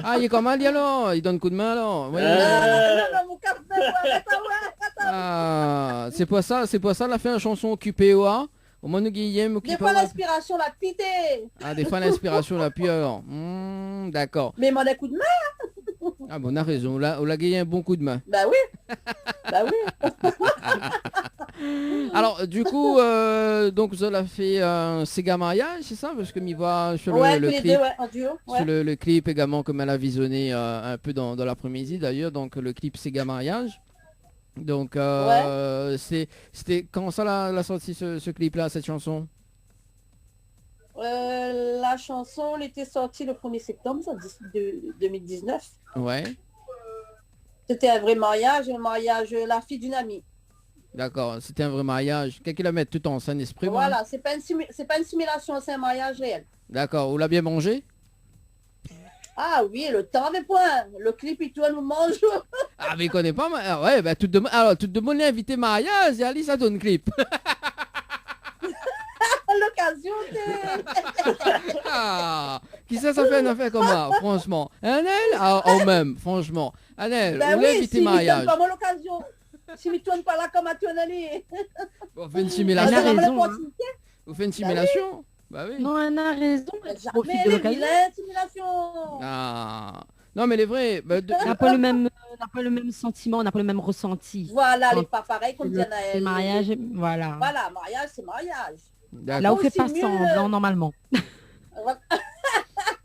Ah, il est comme Ali alors, il donne coup de main alors. Oui. Ah, c'est pas ça, elle a fait une chanson occupée au moins nous Guillaume des fois l'inspiration l'a pité. Ah, des fois l'inspiration l'a pu alors. D'accord. Mais mon coup de main. Ah bon, on a raison, on l'a gagné un bon coup de main. Bah oui. Bah oui. Alors du coup, donc vous avez fait un Sega mariage, c'est ça? Parce que m'y voit sur le clip, deux, ouais, en duo, ouais. sur le clip également, comme elle a visionné un peu dans l'après-midi d'ailleurs, donc le clip Sega mariage. Donc c'était comment ça la sortie ce clip là, cette chanson? La chanson, elle était sortie le 1er septembre 2019. Ouais. C'était un vrai mariage, la fille d'une amie. D'accord, c'était un vrai mariage. Quel kilomètre tout en Saint-Esprit? Voilà, c'est pas une simulation, c'est un mariage réel. D'accord, vous l'avez bien mangé? Ah oui, le temps des points. Le clip, il tourne, nous mange. Ah, mais il connaît pas. Ouais, bah, tout de monde est invité mariage, et Ali, ça donne clip. L'occasion de... Ah, qui ça fait une affaire comme ça, franchement? Anel, oh, même, franchement. Anel, Ben vous oui, l'invité si mariage. pas moi l'occasion. Si il tourne pas là comme à tourner. On fait une simulation. Elle a raison, hein. Vous faites une simulation? Bah oui. Non, elle a raison. Elle profite Jamais de les l'occasion. vilains, simulation. Ah. Non, mais les vrais. Bah, On n'a pas le même sentiment, on n'a pas le même ressenti. Voilà, Quand les pas pareils comme dit C'est Anaël. mariage, voilà. Voilà, mariage, c'est mariage. d'accord. Là, on fait Aussi pas mieux. semblant normalement.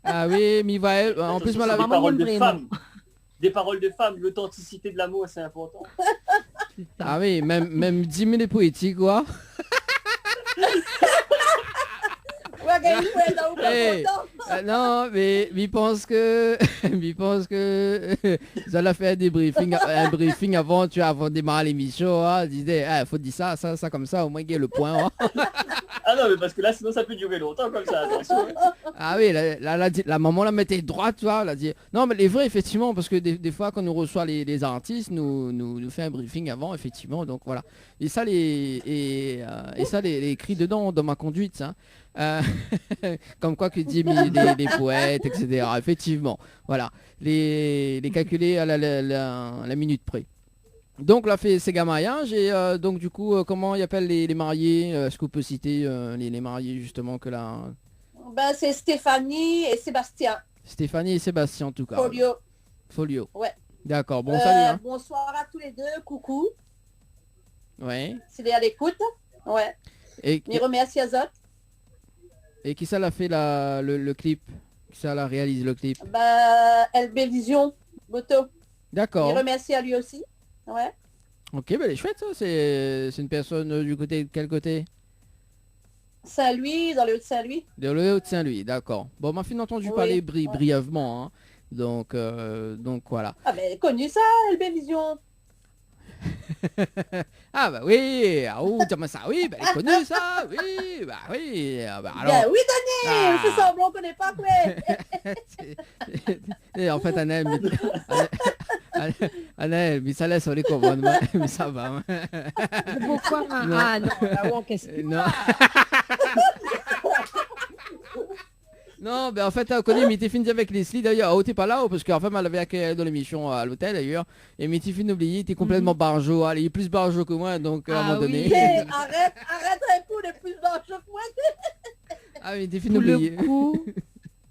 Ah oui, Mivael. En plus, moi, Attention, la c'est des paroles de vraiment. femmes. Des paroles de femmes, l'authenticité de l'amour, c'est important. C'est ça. Ah oui, même 10 000 poétiques, quoi. Ouais, gars, il faut être dans le Hey. content. Non, mais il pense que ça l'a fait un briefing avant de démarrer l'émission. Hein, disait, faut dire ça comme ça, au moins il y a le point. Hein. Ah non, mais parce que là, sinon, ça peut durer longtemps comme ça, attention. Ah oui, la maman la mettait droite, tu vois, elle a dit. Non, mais les vrais, effectivement, parce que des fois, quand on reçoit les artistes, nous fait un briefing avant, effectivement, donc voilà. Et ça, les écrits dedans, dans ma conduite, hein. Comme quoi que dit les poètes, etc. Effectivement, voilà, les calculer à la minute près. Donc là fait Sega mariage et donc du coup comment ils appellent les mariés? Est-ce que vous pouvez citer les mariés justement que là? Ben, c'est Stéphanie et Sébastien. Stéphanie et Sébastien en tout cas. Folio. Ouais. D'accord, bon salut. Hein. Bonsoir à tous les deux, coucou. Ouais. C'est à l'écoute. Ouais. Et Merci à Zot. qui ça l'a fait le clip? Qui ça l'a réalisé le clip? Ben, LB Vision, Boto. D'accord. Je remercie à lui aussi. Ouais. Ok, ben elle est chouette ça. C'est une personne du côté de quel côté? Saint-Louis, dans le Haut-de-Saint-Louis. De le Haut-de-Saint-Louis, d'accord. Bon, m'a fin entendu Oui, parler ouais. brièvement, hein. Donc voilà. Ah ben, connu ça, LB Vision. Ah bah oui, comment ça, oui, bah elle est connue ça, oui, bah oui, bah alors. Ben oui, Daniel, Ah. c'est semblant, on connaît pas, quoi. Et en fait, Anaël, Anaël, mais ça laisse, on les comprendre, mais ça va. Hein. Pourquoi? Non. Ah non, ah ouais, qu'est-ce que... Non. Non, ben en fait, on connaît Mitifine avec Leslie d'ailleurs. Oh, t'es pas là, parce qu'en fait, elle avait accueilli dans l'émission à l'hôtel d'ailleurs. Et Mitifine oublié, t'es complètement barjo. Elle est plus barjo que moi, donc à un moment donné. Oui. Hey, arrête un coup, les plus barjo que moi. Ah, Mitifine Pour oublié. le coup,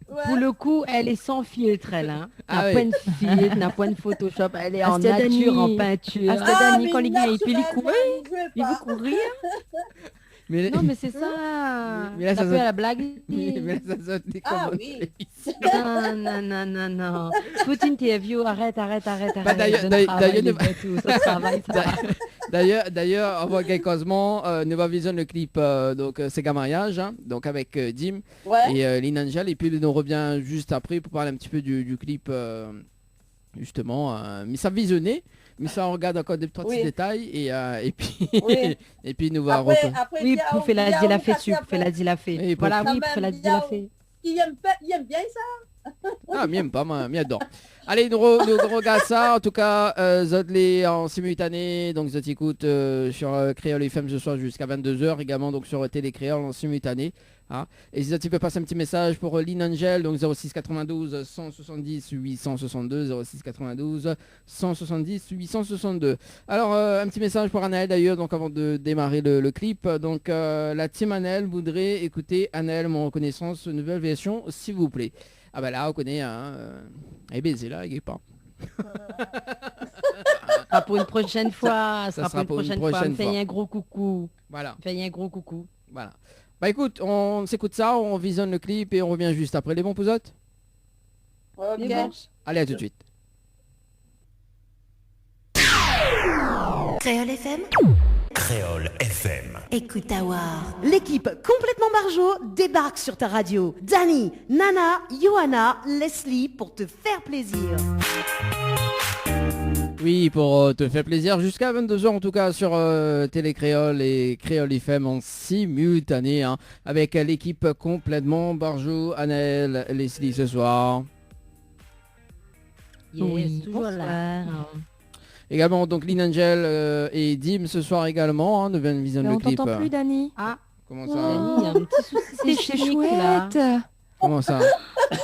Ouais. pour le coup, elle est sans filtre, elle. Hein. Ah N'a oui. point de filtre, n'a point de Photoshop. Elle est en Astia nature, Dani. en peinture. Astia Dani, mais quand les gars, il peut les naturel, courir. je Il veux veut pas. courir. Mais, Non, mais c'est ça. Mais là, ça ça peut se- à la blague. mais ça sonne des Ah commandes. oui. Non. Toute interview, arrête. Bah, d'ailleurs- Je d'ailleurs- travaille, d'ailleurs, les tout, ça travaille, ça va. D'ailleurs, on voit quasiment nous va visionner le clip donc Sega mariage, hein, donc avec Dim Ouais. et Lynn Angel, et puis nous revient juste après pour parler un petit peu du clip justement, mais ça visionné, mais ça on regarde encore des petits Oui. détails et puis Oui. et puis nous va Après, après, Oui, il y a- pour faire il y a la un fait quartier dessus, pour faire la après. dit la fait. Oui, Voilà, pour- oui, pour faire la dit la fait. Il aime bien ça. Ah, m'aime pas, moi, m'y adore. Allez, nous regarde ça. En tout cas, Zodley en simultané. Donc, Zod écoute sur Créole FM ce soir jusqu'à 22h. Également, donc sur Télé Créole en simultané. Hein. Et si tu peux passer un petit message pour Lynn Angel, donc 06 92 170 862, 06 92 170 862. Alors, un petit message pour Anaël d'ailleurs, donc avant de démarrer le clip. Donc, la team Anaël voudrait écouter Anaël, mon reconnaissance, nouvelle version, s'il vous plaît. Ah bah là, on connaît, hein, elle est baisée là, il est pas. Ça sera pour une prochaine fois. Ça sera pour une prochaine fois. fois. Fais un gros coucou. Voilà, Fais un gros coucou. voilà. Bah écoute, on s'écoute ça, on visionne le clip et on revient juste après. Les bons pousottes? Ok. Les bons. Allez, à tout de suite. Créole FM, Créole FM. écoute Awar. L'équipe complètement barjo débarque sur ta radio. Dani, Nana, Johanna, Leslie pour te faire plaisir. Oui, pour te faire plaisir jusqu'à 22h en tout cas sur Télé Créole et Créole FM en simultané hein, avec l'équipe complètement Barjou, Anaël, Leslie ce soir. Yes, toujours là. Également donc Lynn Angel et Dim ce soir également, hein, nous venons de visionner le On clip. t'entend plus, Dani. Ah, Comment ça Dani, il y a un petit souci C'est technique là. chouette. Comment ça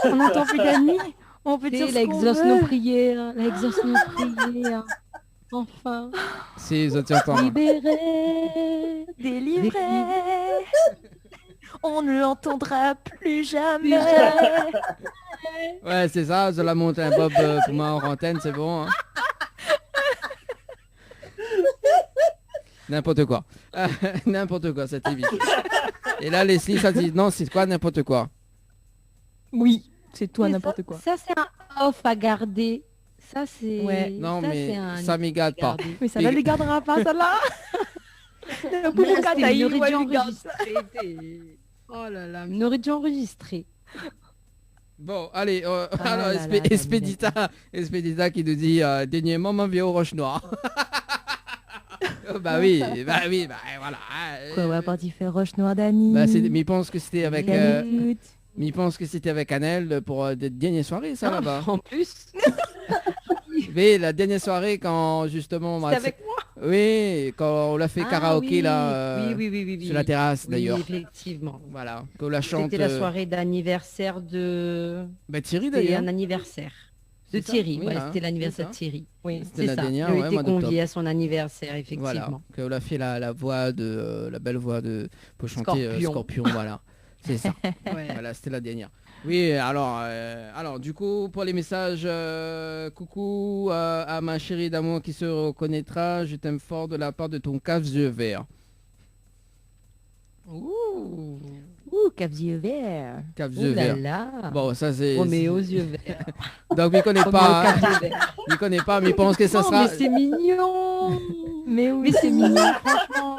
On n'entend plus Dani. On peut dire Elle ce qu'on exauce nos veut. prières, elle exauce nos prières. Enfin, C'est ça t'entends. libéré. Délivré. On ne l'entendra plus jamais. Ouais, c'est ça, je la monte un bob pour moi en antenne, c'est bon. Hein. N'importe quoi. N'importe quoi, cette émission. Et là, Leslie, ça dit non, c'est quoi n'importe quoi? Oui, c'est toi Mais n'importe quoi. Ça, c'est un off à garder. Ça, c'est. Ouais. Non, ça, c'est mais un ça m'y garde pas. garder. Mais ça ne les gardera pas, ça là. Mais Pourquoi il aurait dû enregistrer. Oh là là, il aurait dû enregistrer. Bon, allez, Ah alors, là là, Expédita qui nous dit dernièrement, ma vie aux roches noires. bah oui, voilà. Quoi, ouais, parti faire Roche Noire, Dani. Bah, mais il pense que c'était avec... Écoute. mais il pense que c'était avec Annelle pour des dernières soirées, ça, là-bas. En plus, Mais la dernière soirée, quand justement... c'est avec moi. Oui, quand on l'a fait karaoké, oui. là, Oui. sur la terrasse, Oui, d'ailleurs. effectivement. Voilà, qu'on la chante... C'était la soirée d'anniversaire de... Bah, Thierry, C'était d'ailleurs. un anniversaire de C'est ça, Thierry. oui, Ouais, hein, c'était l'anniversaire de c'est ça. Thierry. Oui, C'était c'est la ça. dernière, Il ouais, a été mois d'octobre. convié à son anniversaire, Voilà, effectivement. qu'on a fait la voix de... la belle voix de... pour chanter Scorpion. Scorpion, voilà. C'est ça. Ouais. Voilà, c'était la dernière. Oui, alors du coup, pour les messages, coucou à ma chérie d'amour qui se reconnaîtra, je t'aime fort de la part de ton cave yeux vert. Ouh, Cave yeux verts. Cave oh yeux là vert. là. Bon, ça c'est... Roméo aux yeux verts. Donc, il connaît Roméo pas, aux yeux verts. il connaît pas, mais il pense que ça Oh, sera... mais c'est mignon. Mais oui, Mais c'est mignon, franchement.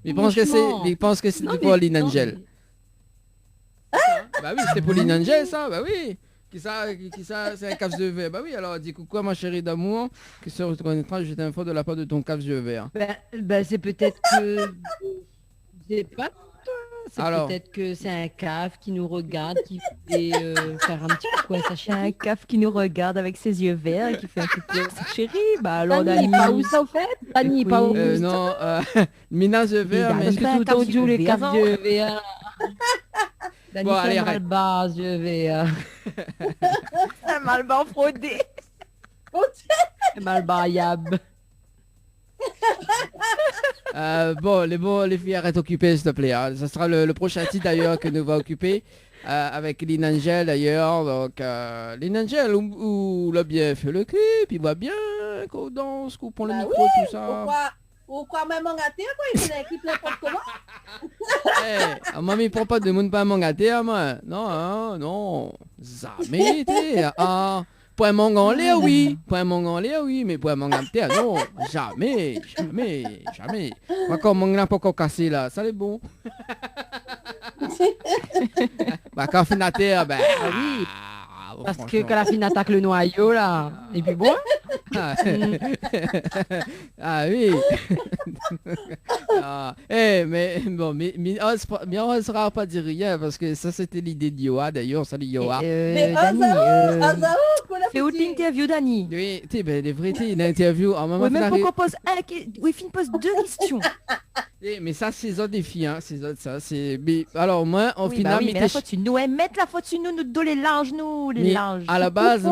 Il pense que franchement. c'est... Il pense que Non, c'était pour mais- Lynn non, Angel. Bah oui, c'était pour Lynn Angel, ça, bah oui. Qui ça, c'est un cave yeux vert. Bah oui, alors dis coucou à ma chérie d'amour qui se reconnaîtra, je t'aime fort de la part de ton cave yeux vert. Bah, c'est peut-être que... C'est pas toi. C'est Alors. peut-être que c'est un cave qui nous regarde, qui fait faire un petit coucou à sa J'ai un chérie. caf qui nous regarde avec ses yeux verts et qui fait un coucou à sa chérie. Bah alors, Dani, Dani. pas où ça au fait Dani, pas où Oui. Non, Mina yeux vert, mais... Parce pas un que tout cave le yeux les verts. caves yeux verts. Dani Bon, allez, fait arrête. mal bas, yeux verts. Un malban fraudé. Mal bas, yab. Bon, les filles, arrêtent occupées, s'il te plaît. Hein. Ça sera le prochain titre d'ailleurs que nous va occuper avec Lynn Angel d'ailleurs. Donc, Lynn Angel, où l'a bien fait le clip, il voit bien qu'on danse, qu'on prend le Bah micro, tout ça. Pourquoi même en gâté, quoi? Il fait l'équipe n'importe comment. Maman, il prend pas de monde pas mangaté, moi. Non, hein, non. Jamais été. Point mangan l'air, oui. Point mangan l'air, oui. Mais point mangan terre, non. Jamais. Moi, quand mon n'a pas encore cassé, là, ça c'est bon. Bah, quand fin à terre, ben... Ah oui. Parce que franchement. quand la fille attaque le noyau, là, et puis bon. Ah oui. Mais bon, mais on ne sera pas dire rien parce que ça c'était l'idée de Yoa d'ailleurs, salut Yoa. Mais Dani, Azao, qu'on a fais où fait. l'interview, Dani? Oui, tu sais, ben, les vérités, une interview, en maman Oui, même Flari- pour qu'on pose oui, Finn pose 2 questions. Mais ça, c'est autres défis, hein, c'est autres, ça, c'est... Mais, alors, moi, au Oui, final, bah oui, mais mais la faute sur nous, ouais, mettre la faute sur nous, nous dos les linges, nous, les mais linges. à la base,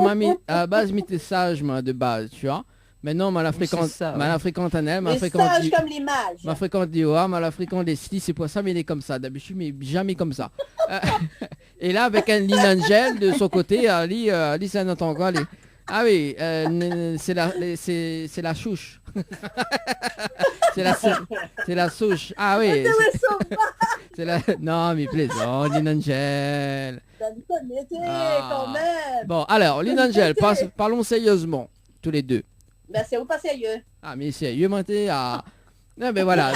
j'étais sage, moi, de base, tu vois. Maintenant, ma la fréquente, c'est ça, ma la fréquente Annelle, ma Mais fréquente... sage comme l'image. Ma fréquente Yoa, ma la fréquente Leslie, c'est pour ça, mais il est comme ça, d'habitude, mais jamais comme ça. Et là, avec un Lynn Angel de son côté, Ali, ça n'entend quoi, Ali. Ah oui, c'est la chouche. c'est la souche. Ah oui. C'est la... Non, mais plaisant, Lynn Angel. Quand même. Bon, alors, Lynn Angel, parlons sérieusement, tous les deux. Ben, c'est où pas sérieux. Ah, mais sérieux, menté à... Non, mais voilà.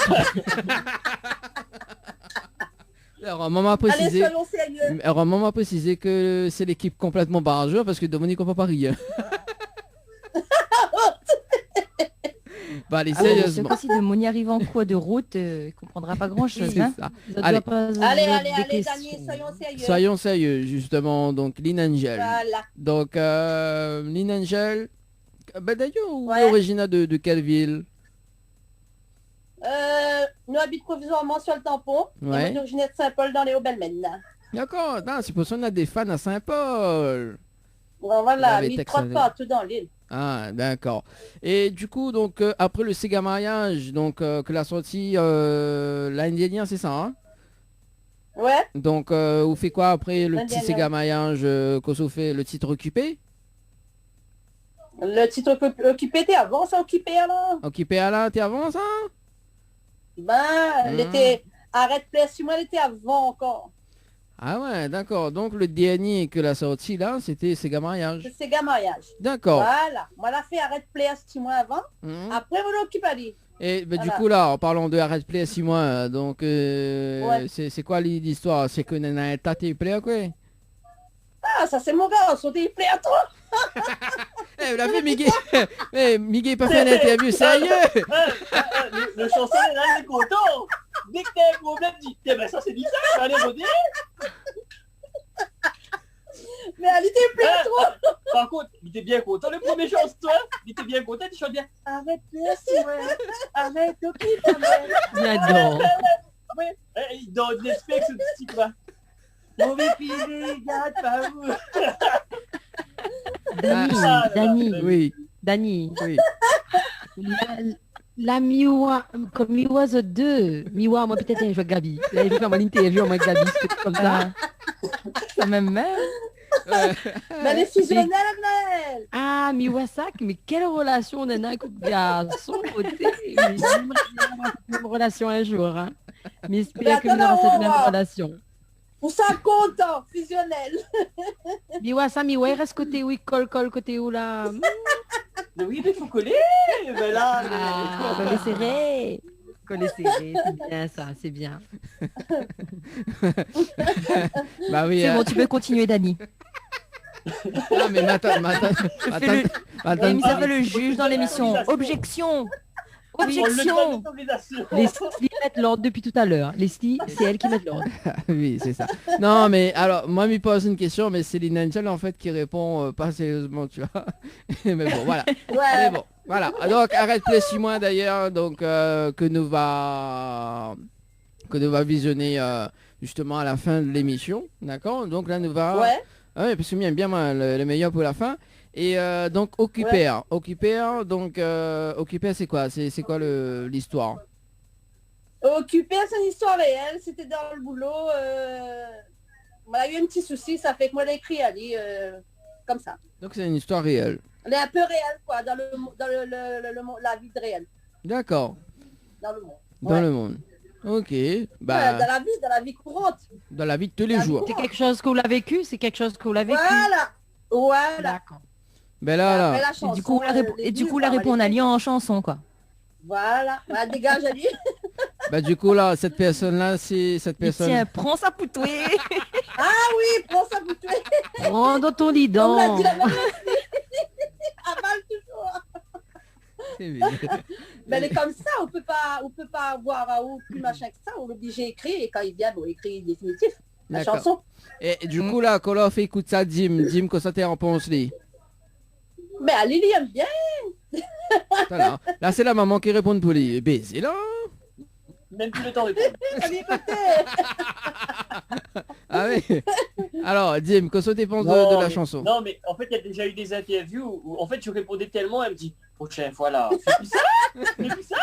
Alors, maman a Allez, précisé... soyons sérieux. Alors, maman a précisé que c'est l'équipe complètement barrageur parce que Dominique comprend pas rien. Bah, allez, Ah ouais, sérieusement. aussi de mon y arrivant quoi de route, il comprendra pas grand-chose. C'est hein. ça. Ça Allez. doit pas Allez, être allez, des allez, questions. Dani, soyons sérieux. Soyons sérieux, justement. Donc, Lynn Angel. Voilà. Donc, Lynn Angel, bah, d'ailleurs, vous Ouais. êtes originaire de quelle ville? Nous habitons provisoirement sur le tampon. Ouais. Et moi, originaire de Saint-Paul dans les Hauts-Belmen. D'accord, non, c'est pour ça qu'on a des fans à Saint-Paul. Bon, voilà, avait mis texte trois avec. partout dans l'île. Ah, d'accord. Et du coup, donc, après le Sega mariage, donc, que la sortie l'année dernière, c'est ça, hein? Ouais, Donc, vous faites quoi après le L'année petit dernière. Sega mariage que vous fait le titre occupé? le titre occupé, t'es avant ça occupé alors. Occupé à la, t'es avant ça? Ben, Hmm. l'été, arrête place, moi l'été avant encore. Ah ouais, d'accord. Donc, le dernier que la sortie là, c'était Sega mariage. C'est Sega mariage. D'accord. Voilà, moi la fait arrête place 6 mois avant. Mhm. Après, on l'occupe à lui. Et bah, du Voilà. coup là, en parlant de Arrête Play 6 mois, donc Ouais. c'est quoi l'histoire? C'est que Nana est tâté play quoi? Ah, ça c'est mon gars, on il plaît à toi. Eh, vous l'avez Miguel. Eh, Miguel pas fait une interview sérieux. Le chansonnier là, il est content. Dès que t'as un problème, dis, eh ben ça c'est bizarre, allez redire. Mais elle était plaît à toi. Par contre, il était bien content, le premier chance, toi. Il était bien content, il chante bien. Arrête place, ouais. Arrête, occupe ta mère. J'adore. Ouais, dans l'espèce ce petit quoi. Mauvais pilé, garde pas vous. Dani, Ah, Dani, Oui, Dani. oui. La Miwa, comme Miwa The 2. Miwa, moi peut-être je joue avec Gabi. Là, je vais faire mon interview avec Gabi, c'est comme ça. Quand même, hein. Ouais. Mais elle est fusionnelle, elle. Ah, Miwasak, mais quelle relation on a avec le garçon côté. Mais j'aimerais bien avoir cette même relation un jour. Hein. Mais j'espère que nous aurons cette même relation. Pour ça, content, fusionnel. Miwa, Miwa, il reste côté où il colle, côté où là. Mais oui, mais il faut coller. Mais là, Ah, coller serré. Coller serré, c'est bien ça, c'est bien. Bah oui. C'est bon, tu peux continuer, Dani. Non mais Il s'appelle le juge dans l'émission. Objection. Objection. Leslie met l'ordre depuis tout à l'heure. Leslie, c'est elle qui met l'ordre. Oui, c'est ça. Non, mais alors, moi, il me pose une question, mais c'est Lynn Angel, en fait, qui répond pas sérieusement, tu vois. Mais bon, voilà. Ouais. Mais bon, voilà. Donc, arrête Play 6 mois, d'ailleurs, donc, que nous va visionner, justement, à la fin de l'émission. D'accord? Donc, là, nous va... Ouais. Ah ouais, parce que bien moi, le meilleur pour la fin. Et donc, Occupé, donc, Occupé, c'est quoi? C'est quoi l'histoire? Occupé, c'est une histoire réelle. C'était dans le boulot. On a eu un petit souci. Ça fait que moi, j'ai écrit à lui comme ça. Donc, c'est une histoire réelle. Elle est un peu réelle, quoi, dans la vie de réelle. D'accord. Dans le monde. Dans Ouais. le monde. Ok. Bah, Voilà, dans la vie courante. dans la vie de tous les La vie jours. C'est quelque chose que vous l'avez vécu? C'est quelque chose que vous l'avez vécu? Voilà. Voilà. D'accord. Ben là, Après là. la Et chanson, du coup, la répond en alliant en chanson, quoi. Voilà. Voilà, dégage à lui. Bah, du coup, là, cette personne-là, c'est cette Et personne. tiens, prends sa poutouée. Ah oui, prends ça pour tuer. Prends dans ton On l'a lidon. dit la même Avale toujours. Mais elle est comme ça, on peut pas avoir plus machin que ça, on est obligé d'écrire et quand il vient, bon, écrit définitif. La D'accord. chanson. Et du coup, là, quand on fait écoute ça, Dim, que ça t'est en pense lui. Mais Lily aime bien. Voilà. Là, c'est la maman qui répond pour lui. Baiser là. Même plus le temps de répondre. Elle est côté. Ah oui. Alors, Dim, que ça t'es pense de la mais- chanson? Non, mais en fait, il y a déjà eu des interviews où en fait, je répondais tellement, elle me dit, prochaine fois là, fais plus ça, fais plus ça.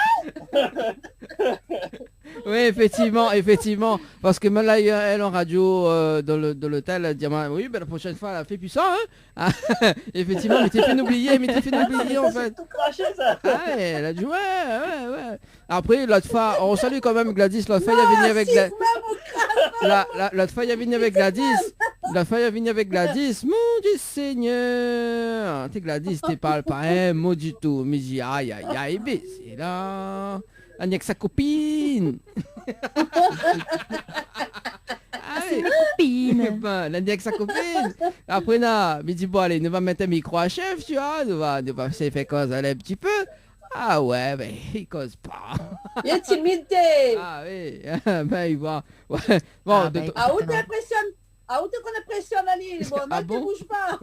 Oui, effectivement. Parce que même là, elle en radio dans l'hôtel, elle dit oui, ben la prochaine fois, elle a fait plus ça, hein. Ah, effectivement, mais t'es fait oublier en fait. Tout craché ça. Ah ouais, elle a dit ouais. Après, l'autre fois, on salue quand même Gladys, l'autre fois, il a venu avec l'autre fois, il a venu avec Gladys. La fois, il a venu avec Gladys. Mon Dieu Seigneur. Tu Gladys, t'es pas un mot du tout. Mais j'ai aïe, c'est là. Elle n'est que sa copine. Ah oui. Copine. Ben, elle n'est que sa copine. Après, il dit, bon, allez, nous va mettre un micro à chef, tu vois. Nous va essayer de faire cause, aller un petit peu. Ah ouais, ben il cause pas. Il est timide. Ah oui, ben il va. Ouais. Bon, Ah, ben, Ah, où t'impressionnes? Ah, où qu'on impressionne, Ali? Bon, Ah ne bon bouge pas.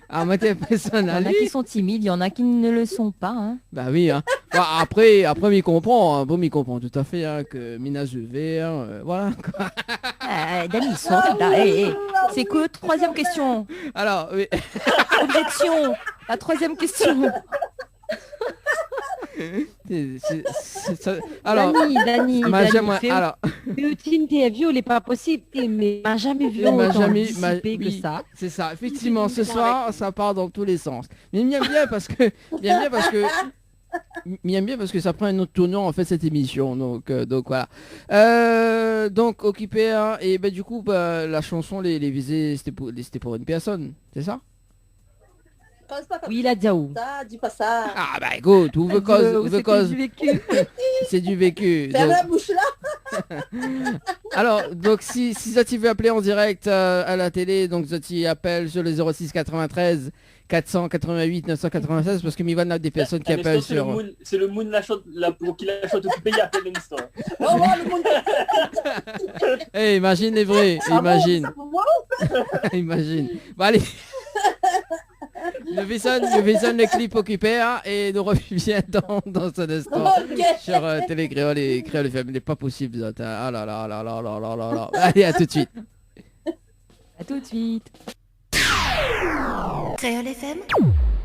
Ah, moi t'es personne Il y à en a qui sont timides, il y en a qui ne le sont pas. Hein. Bah oui, hein. Bah, après, m'y comprend, hein. Bon, m'y comprend tout à fait, hein, que Mina je vais, voilà. Quoi. Dani, ils sont là. C'est que troisième question. Alors, oui. Objection. La troisième question. Alors, Dani, j'aimerais- fais alors, une interview, il n'est pas possible. Mais m'a jamais vu il m'a autant jamais- dissipé que oui, ça. c'est ça. Effectivement, ce soir, ça part dans tous les sens. Mais il m'aime bien parce que, ça prend un autre tournant en fait cette émission. Donc voilà. Donc occupé, hein, et ben du coup, la chanson, les visées, c'était pour une personne, c'est ça? Pense pas comme Oui, la Diaou. ça, dis pas ça. Ah bah écoute, ouvre cause, du vécu. c'est du vécu. Ferme Donc- la bouche là. Alors, donc si Zati veut appeler en direct à la télé, donc Zati appelle sur le 06 93 488 996 parce que Mivan a des personnes qui Un appellent instant, sur... c'est le Moon pour qui la chante occupée il y a plein d'instants. Oh, le monde. Eh, imagine les vrais, Ah bon, imagine, ça pour moi? imagine. Bon allez. Le Vison, le clip occupé, hein, et nous revient dans un instant Ok. sur Télé Créole et Créole FM. Il n'est pas possible, Zot, hein. Ah là là là là là là là là. Allez, à tout de suite. À tout de suite. Créole FM,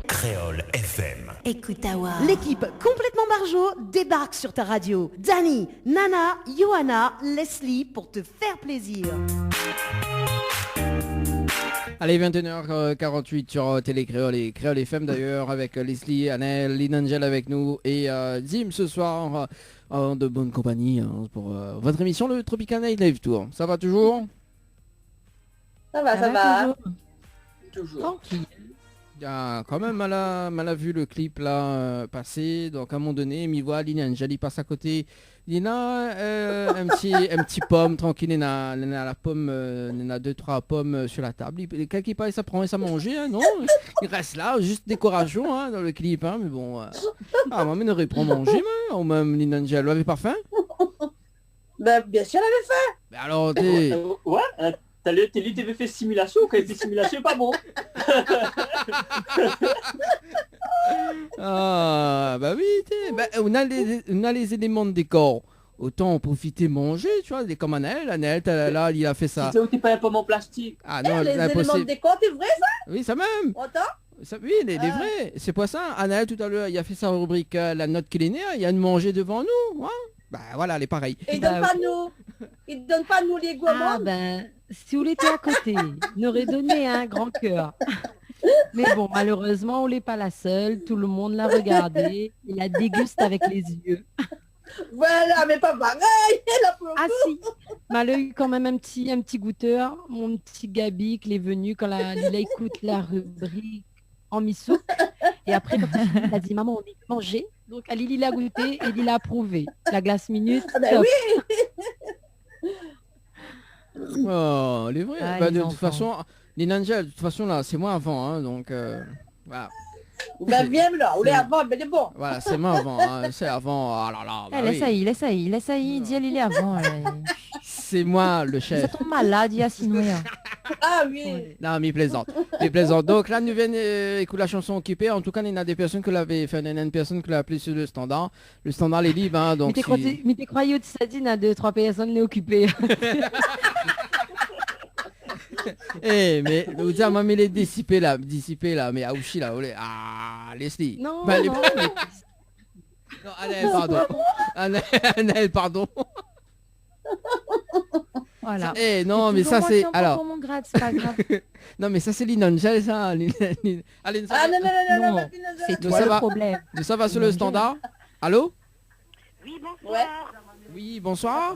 Créole FM. écoute Awa. L'équipe complètement barjo débarque sur ta radio. Dani, Nana, Johanna, Leslie pour te faire plaisir. Allez, 21h48 sur Télé Créole et Créole FM d'ailleurs, avec Leslie, Annelle, Lynn Angel avec nous et Dim ce soir en de bonne compagnie, hein, pour votre émission le Tropical Night Live Tour. Ça va toujours? Ça va. toujours. Toujours. Tranquille. Ah, quand même, elle a vu le clip là passer, donc à un moment donné, m'y voit, Lynn Angel, il passe à côté. Il y a un petit pomme tranquille, il y a la pomme, il y a 2-3 pommes sur la table. Quelqu'un passe, ça prend et ça manger, hein, non? Il reste là, juste décoration, hein, dans le clip, hein, mais bon. Moi, il aurait pris manger, moi, ou même Lynn Angel, elle avait pas faim? Ben, bien sûr, elle avait fait. Mais alors, t'es... Ouais, t'as lu TV fait simulation, quand il fait simulation, pas bon. Ah, bah oui, on a les éléments de décor. Autant en profiter manger, tu vois, comme Annelle, là, il a fait ça. C'est où t'es pas un pomme en plastique. Ah non, Les c'est éléments de impossible. décor, c'est vrai ça? Oui, ça même. Autant? Oui, les vrais. C'est pas ça. Annelle, tout à l'heure, il a fait sa rubrique la note qu'il est né, il y a de manger devant nous. Hein. Bah voilà, elle est pareille. Et il donne pas nous. Il donne pas nous les gourmands. Ah ben, si vous l'étiez à côté, il aurait donné un grand cœur. Mais bon, malheureusement, on n'est pas la seule. Tout le monde l'a regardé. Il la déguste avec les yeux. Voilà, mais pas pareil. Là, pour le Ah coup. si, mais elle a eu quand même un petit goûteur. Mon petit Gabi qui est venu quand il a écouté la rubrique en mi-soupe. Et après, quand il a dit, maman, on est manger. Donc, Ali, il a goûté et il a approuvé. La glace minute, Ah ben top. oui. Oh, les vrais. Ah, Bah, les de toute enfants. façon, les ninjas, de toute façon, là, c'est moi avant, hein, donc voilà. Ben viens là, on est C'est- avant, mais c'est bon. Voilà, c'est moi avant, hein, c'est avant. Ah là là, bah oui. Laisse ça y, dis il est avant. C'est moi le Ça chef. tombe malade, il y a Sinoya. Ah oui. Non, mais il plaisante. Il plaisante. Donc là, nous venons écouter la chanson occupée. En tout cas, il y a des personnes qui l'avaient fait. Il y a une personne qui l'a appelé sur le standard. Le standard est libre, hein, donc. Mais t'es croyé que ça dit, il y a 2-3 personnes les occupées. Eh, mais vous dire, moi, mais il est dissipé là, mais Aouchi là, olé. Ah, Leslie. Non, Bah, non. Non, Annelle, pardon. Annelle, pardon. Voilà. Eh, non, C'est mais toujours ça, moi c'est. qui en prends Alors. pour mon grade, c'est pas grave. Non, mais ça, c'est l'inangel, ça. Allez, Ah non, non, non, non, Non, non, c'est Donc, toi ça le va. problème. Ça va sur le standard. Allô? Oui, bonsoir. Ouais. Oui, bonsoir.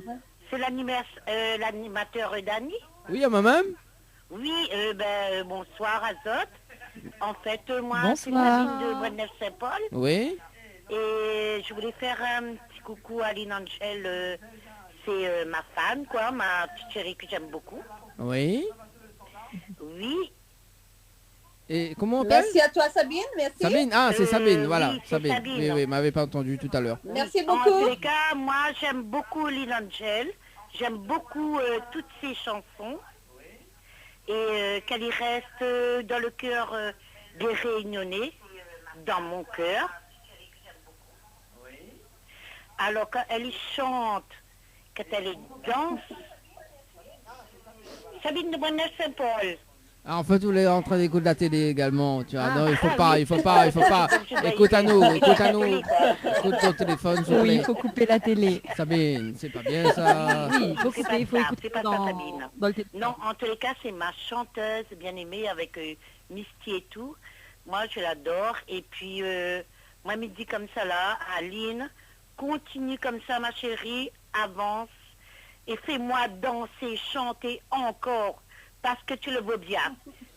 C'est l'animateur Dani. Oui, à moi-même. Oui, bonsoir Azot. En fait, moi, c'est Bonsoir. Nadine de Bonneuf-Saint-Paul. Oui. Et je voulais faire un petit coucou à Lynn Angel. C'est ma fan, quoi, ma petite chérie que j'aime beaucoup. Oui. Oui. Et comment on appelle? Merci à toi, Sabine. Merci. Sabine, ah c'est Sabine, voilà, oui, c'est Sabine. Sabine. Oui, m'avait pas entendu tout à l'heure. Merci En beaucoup. tous les cas, moi, j'aime beaucoup Lynn Angel. J'aime beaucoup toutes ses chansons. Et qu'elle y reste dans le cœur des Réunionnais, dans mon cœur. Alors, quand elle y chante, quand elle y danse, Sabine de Bonnet-Saint-Paul. Ah, en fait, vous êtes en train d'écouter la télé également, tu vois. Ah, non, il faut ah, pas, oui. il faut pas. Je dois y Écoute à nous, faire. écoute à nous. Catholique. Écoute ton téléphone, s'il vous Oui, plaît. il faut couper la télé. Sabine, c'est pas bien ça. Oui, il faut C'est couper, pas il faut ça, écouter c'est pas ça, dans, Sabine. dans le téléphone. Non, en tous les cas, c'est ma chanteuse bien aimée avec Misty et tout. Moi, je l'adore. Et puis, moi, me dit comme ça là, Aline, continue comme ça, ma chérie, avance et fais-moi danser, chanter encore parce que tu le veux bien.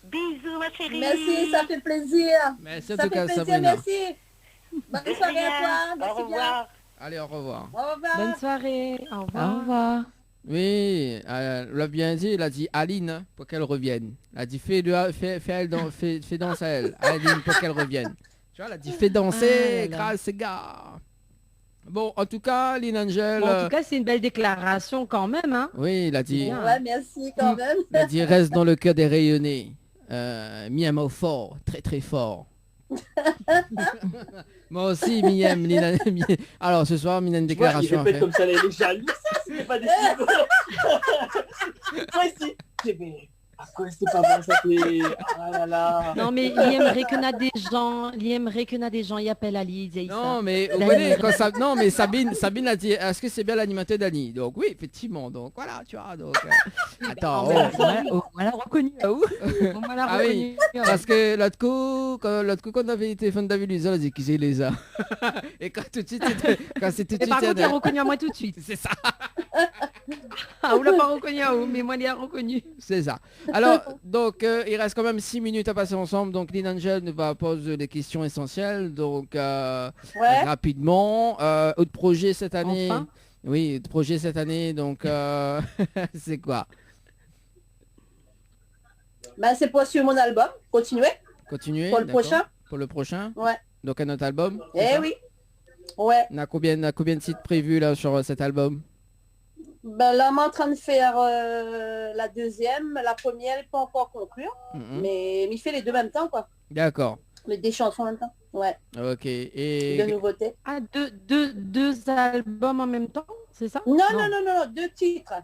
Bisous, ma chérie. Merci, ça fait plaisir. Merci en Ça tout fait cas, plaisir, Sabrina. merci. Bonne De soirée à rien. toi. Au Merci bien. revoir. Allez, au revoir. Au revoir. Bonne soirée. Au revoir. Au revoir. Oui, elle l'a bien dit, il a dit Aline pour qu'elle revienne. Elle a dit fais danser elle. Aline pour qu'elle revienne. Tu vois, elle a dit fais danser, Ah là là. grâce ces gars. Bon, en tout cas, Lynn Angel. Bon, en tout cas, c'est une belle déclaration quand même. Hein. Oui, il a dit. Bien. Ouais, merci quand même. Il a dit reste dans le cœur des rayonnés. Mis un mot fort, très très fort. Moi aussi, Miem, Lina. Alors ce soir, Mina, une Tu vois, il déclaration à répète faire. comme ça les jaloux, ça, c'était pas des cibles. Moi aussi. Mais à quoi c'est pas bon, ça fait... Ah là là. Non, mais il aimerait que na des gens, il appelle Ali, il dit Non, ça. mais vous voyez, quand ça... non, mais Sabine a dit, est-ce que c'est bien l'animateur d'Annie? Donc oui, effectivement. Donc voilà, tu vois. Donc attends. On l'a reconnu. On l'a Ah oui, reconnu. parce que l'autre coup, quand on avait été fan David Luiza, on a dit qui c'est les a. Et quand tout de suite, quand c'est tout de Mais par suite, contre, il a reconnu à moi tout de suite. c'est ça, Ah, on l'a pas reconnu à vous, mais moi, il a reconnu. c'est ça. Alors, donc, il reste quand même 6 minutes à passer ensemble. Donc, Lynn Angel nous va poser des questions essentielles. Donc, Ouais. rapidement, autre projet cette année. Enfin. Oui, autre projet cette année. Donc, c'est quoi? Ben, c'est pour suivre mon album. Continuez. Continuer Pour le d'accord. prochain. Pour le prochain. Ouais. Donc, un autre album. c'est Eh ça oui. Ouais. On a combien de titres prévus là sur cet album? Ben là, on est en train de faire la deuxième. La première n'est pas encore conclure. Mhm. Mais il fait les deux en même temps, quoi. D'accord. Des chansons en même temps. Ouais. Ok. De Et nouveautés. Ah, deux albums en même temps, c'est ça? Non, deux titres.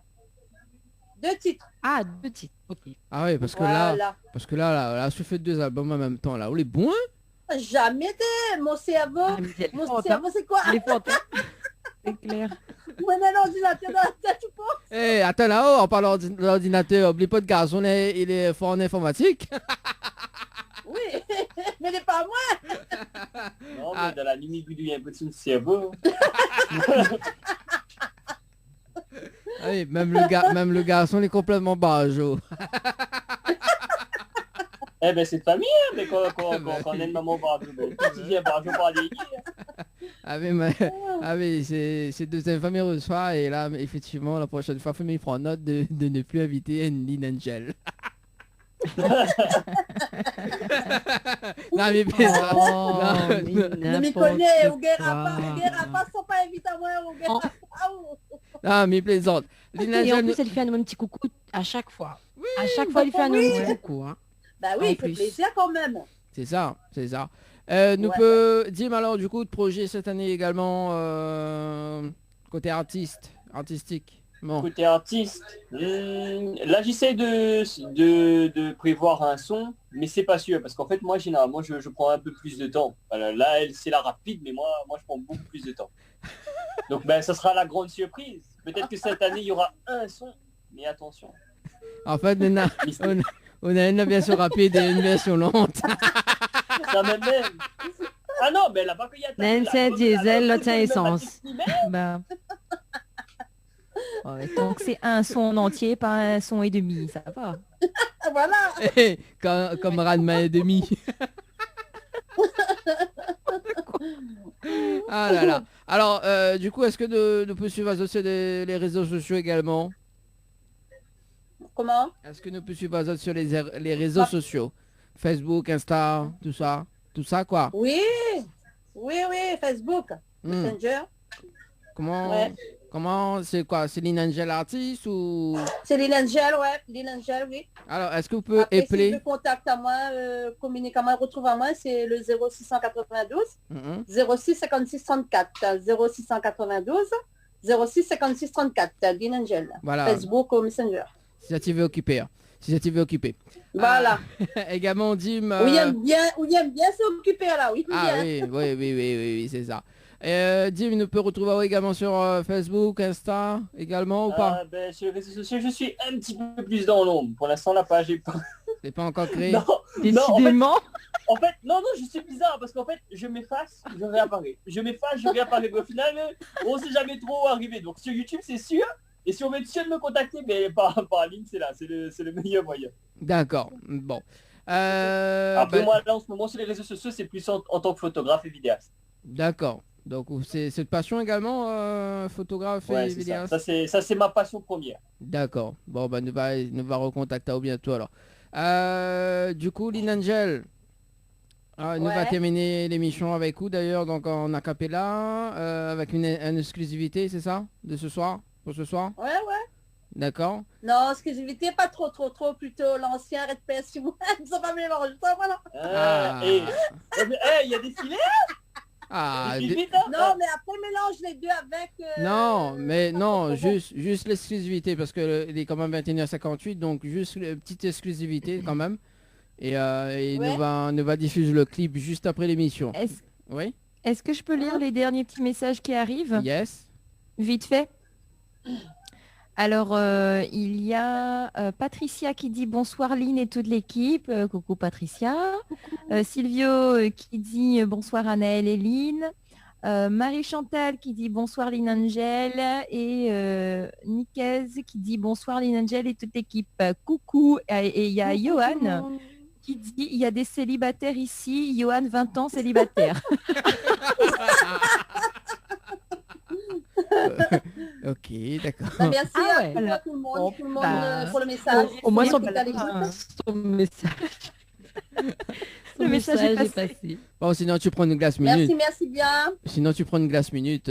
Deux titres. Ah, deux titres, ok. ah oui, parce que Voilà. là, je fais 2 albums en même temps là. On est bon, hein? Jamais été. Mon cerveau. Ah, mais c'est Mon fort, cerveau, hein. c'est quoi? Il est fort, hein. C'est clair. Moi, un ordinateur dans la tête, tu penses? Eh, attends là-haut, on parle de l'ordinateur. Oublie pas de garçon, il est fort en informatique. Oui. Mais n'est pas moi. Non, mais Ah. dans la limite, il y a un peu de son cerveau. Ah oui, même le garçon il est complètement barjo. Eh ben, c'est de famille, hein, mais quand on aime maman barjo, ben, tu dis barjo par les Ah oui, c'est 2e famille reçoit et là, effectivement, la prochaine fois, il prend note de ne plus inviter une Lynn Angel. Non, mais plaisante. Oh, Non, mais Ne m'y n'importe connais. Ou quoi. guerre pas, sont pas invité à moi. Ou guerre Oh. pas. non, mais plaisante. Lynn Et en Angel, plus, elle fait un petit coucou à chaque fois. À chaque fois, il fait un oui. petit coucou. Hein. Bah En oui, il fait plus. plaisir quand même. c'est ça. Nous Ouais. peut dire alors du coup de projet cette année également côté artistique. Bon. Côté artiste, là j'essaie de prévoir un son, mais c'est pas sûr, parce qu'en fait moi généralement je prends un peu plus de temps. Voilà, là c'est la rapide, mais moi je prends beaucoup plus de temps. Donc ben ça sera la grande surprise. Peut-être que cette année il y aura un son, mais attention. En fait, on a une version rapide et une version lente. Ça même. Ah non, mais là pas qu'il y a L'un c'est diesel, l'autre c'est essence. Bah. Ouais, donc c'est un son entier, pas un son et demi, ça va. Voilà. Comme Ranma et demi. Ah là là. Alors, du coup, est-ce que nous peut suivre Azot sur les réseaux sociaux également? Comment? Est-ce que nous peut suivre Azot sur les réseaux sociaux? Facebook, Insta, tout ça quoi. Oui, Facebook, Messenger. Comment, c'est quoi? C'est Lynn Angel artiste ou? C'est Lynn Angel, oui. Alors, est-ce que vous pouvez Après, appeler? si tu veux contact à moi, communique à moi, retrouve à moi, c'est le 0692 06 56 34. 0692 06 56 34. Lynn Angel. Voilà. Facebook ou Messenger. Si ça t'y veut occuper. Voilà. Également, Dim. Où il aime bien s'occuper là, oui. Ah bien. oui, c'est ça. Dim nous peut retrouver également sur Facebook, Insta, également ou pas? Sur les réseaux sociaux, je suis un petit peu plus dans l'ombre. Pour l'instant, la page est pas... C'est pas encore créé? Non, Décidément. en fait, non, je suis bizarre parce qu'en fait, je m'efface, je réapparais. Je m'efface, je réapparais. Mais au final, on sait jamais trop où arriver. Donc sur YouTube, c'est sûr. Et si on veut être sûr de me contacter, mais par ligne, c'est là, c'est le meilleur moyen. D'accord, bon. Après, moi, là, en ce moment, sur les réseaux sociaux, c'est plus en tant que photographe et vidéaste. D'accord. Donc, c'est cette passion également, photographe et vidéaste? Ça, c'est ma passion première. D'accord. Bon, nous va recontacter au bientôt, alors. Du coup, Lynn Angel, nous va terminer l'émission avec vous, d'ailleurs, donc en acapella, avec une exclusivité, c'est ça? De ce soir? Pour ce soir? Ouais. D'accord. Non, exclusivité, pas trop, plutôt l'ancien Red PS, ils sont pas mélangés, ça, voilà. Il y a des filets. Non, mais après mélange les deux avec... Non, mais non, juste l'exclusivité, parce que il est quand même 21h58, donc juste une petite exclusivité quand même. Et nous va diffuser le clip juste après l'émission. Oui. Est-ce que je peux lire les derniers petits messages qui arrivent? Yes. Vite fait. Alors, il y a Patricia qui dit bonsoir Lynn et toute l'équipe. Coucou Patricia. Silvio qui dit bonsoir Anaël et Lynn. Marie-Chantal qui dit bonsoir Lynn Angel. Et Nicaise qui dit bonsoir Lynn Angel et toute l'équipe. Coucou. Et il y a Johan qui dit il y a des célibataires ici. Johan, 20 ans, célibataire. Ok, d'accord. Merci à tout le monde, pour le message. Au moins son message. Le message est passé. Bon, sinon tu prends une glace minute. Merci bien. Sinon tu prends une glace minute.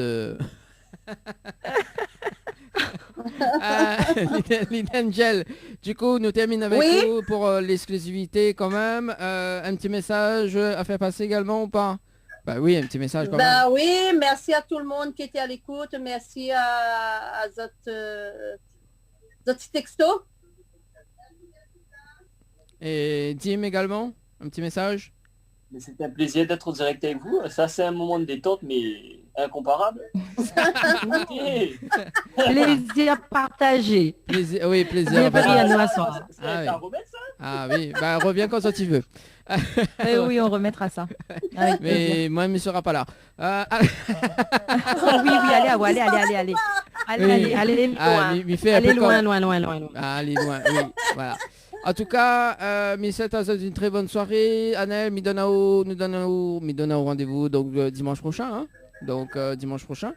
Lynn Angel, du coup, nous terminons avec vous pour l'exclusivité quand même. Un petit message à faire passer également ou pas? Bah oui, un petit message quand même. Oui, merci à tout le monde qui était à l'écoute. Merci à Zot texto. Et Dim également, un petit message. Mais c'était un plaisir d'être en direct avec vous. Ça, c'est un moment de détente, mais incomparable. Plaisir partagé. Plaisir partagé. Ah oui, bah reviens quand tu veux. Oui, on remettra ça. Mais moi, il ne sera pas là. Allez loin. Allez loin, oui, voilà. En tout cas, Missette a une très bonne soirée. Anaël, nous donnons rendez-vous donc dimanche prochain. Hein, donc dimanche prochain.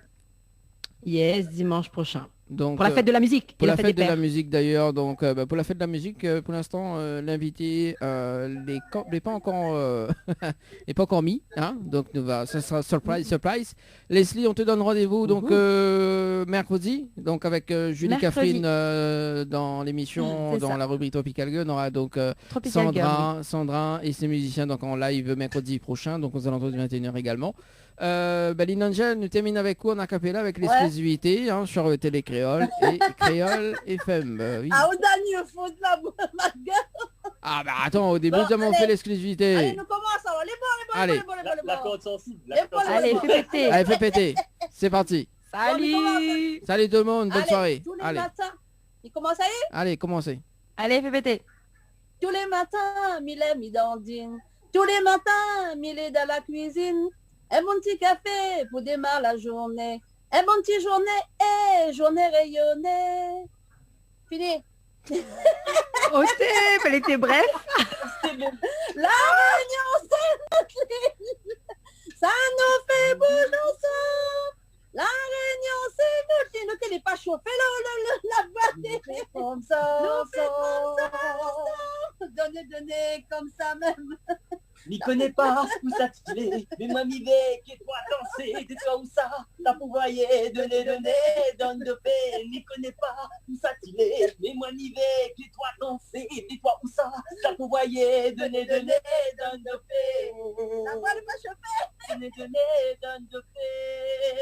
Yes, dimanche prochain. Donc, pour la fête de la musique. Pour la fête de la musique d'ailleurs. Donc pour la fête de la musique, pour l'instant, l'invité n'est pas encore n'est pas encore mis. Hein, donc ça sera surprise. Leslie, on te donne rendez-vous donc mercredi. Donc avec Julie Catherine dans l'émission, dans la rubrique Tropical Girl. On aura donc Sandra et ses musiciens donc en live mercredi prochain. Donc aux alentours du 21h également. Lynn Angel nous termine avec quoi en acapella avec l'exclusivité sur Télé Créole et Créole FM. Oui. Ah, au dernier, il faut de la gueule. Ah bah attends, au début nous avons fait l'exclusivité. Allez, nous commençons. Les bons. La corde sensible. Allez, fais péter. Allez, fais péter. C'est parti. Salut. Salut tout le monde, bonne soirée. Tous les matins. Il commence à y aller. Allez, commencez. Allez, fais péter. Tous les matins, mille est mis dandine. Tous les matins, mille est dans la cuisine. Un bon petit café pour démarrer la journée. Un bon petit journée rayonnée. Fini. Elle était bref. La réunion, ça nous fait bouger ensemble. La réunion, c'est nous qui n'est pas chauffé la batterie. Comme ça, donnez comme ça, moi-même. M'y connais pas, où ça t'y mais moi m'y vais, que toi danser, de toi où ça, t'as pour voyer, donner, donne de paix, m'y connais pas, où ça t'y mais moi m'y vais, que toi danser, de toi où ça, t'as pour voyer, donner, donne de paix. La voix de ma chauffeur. Donner, donne de paix.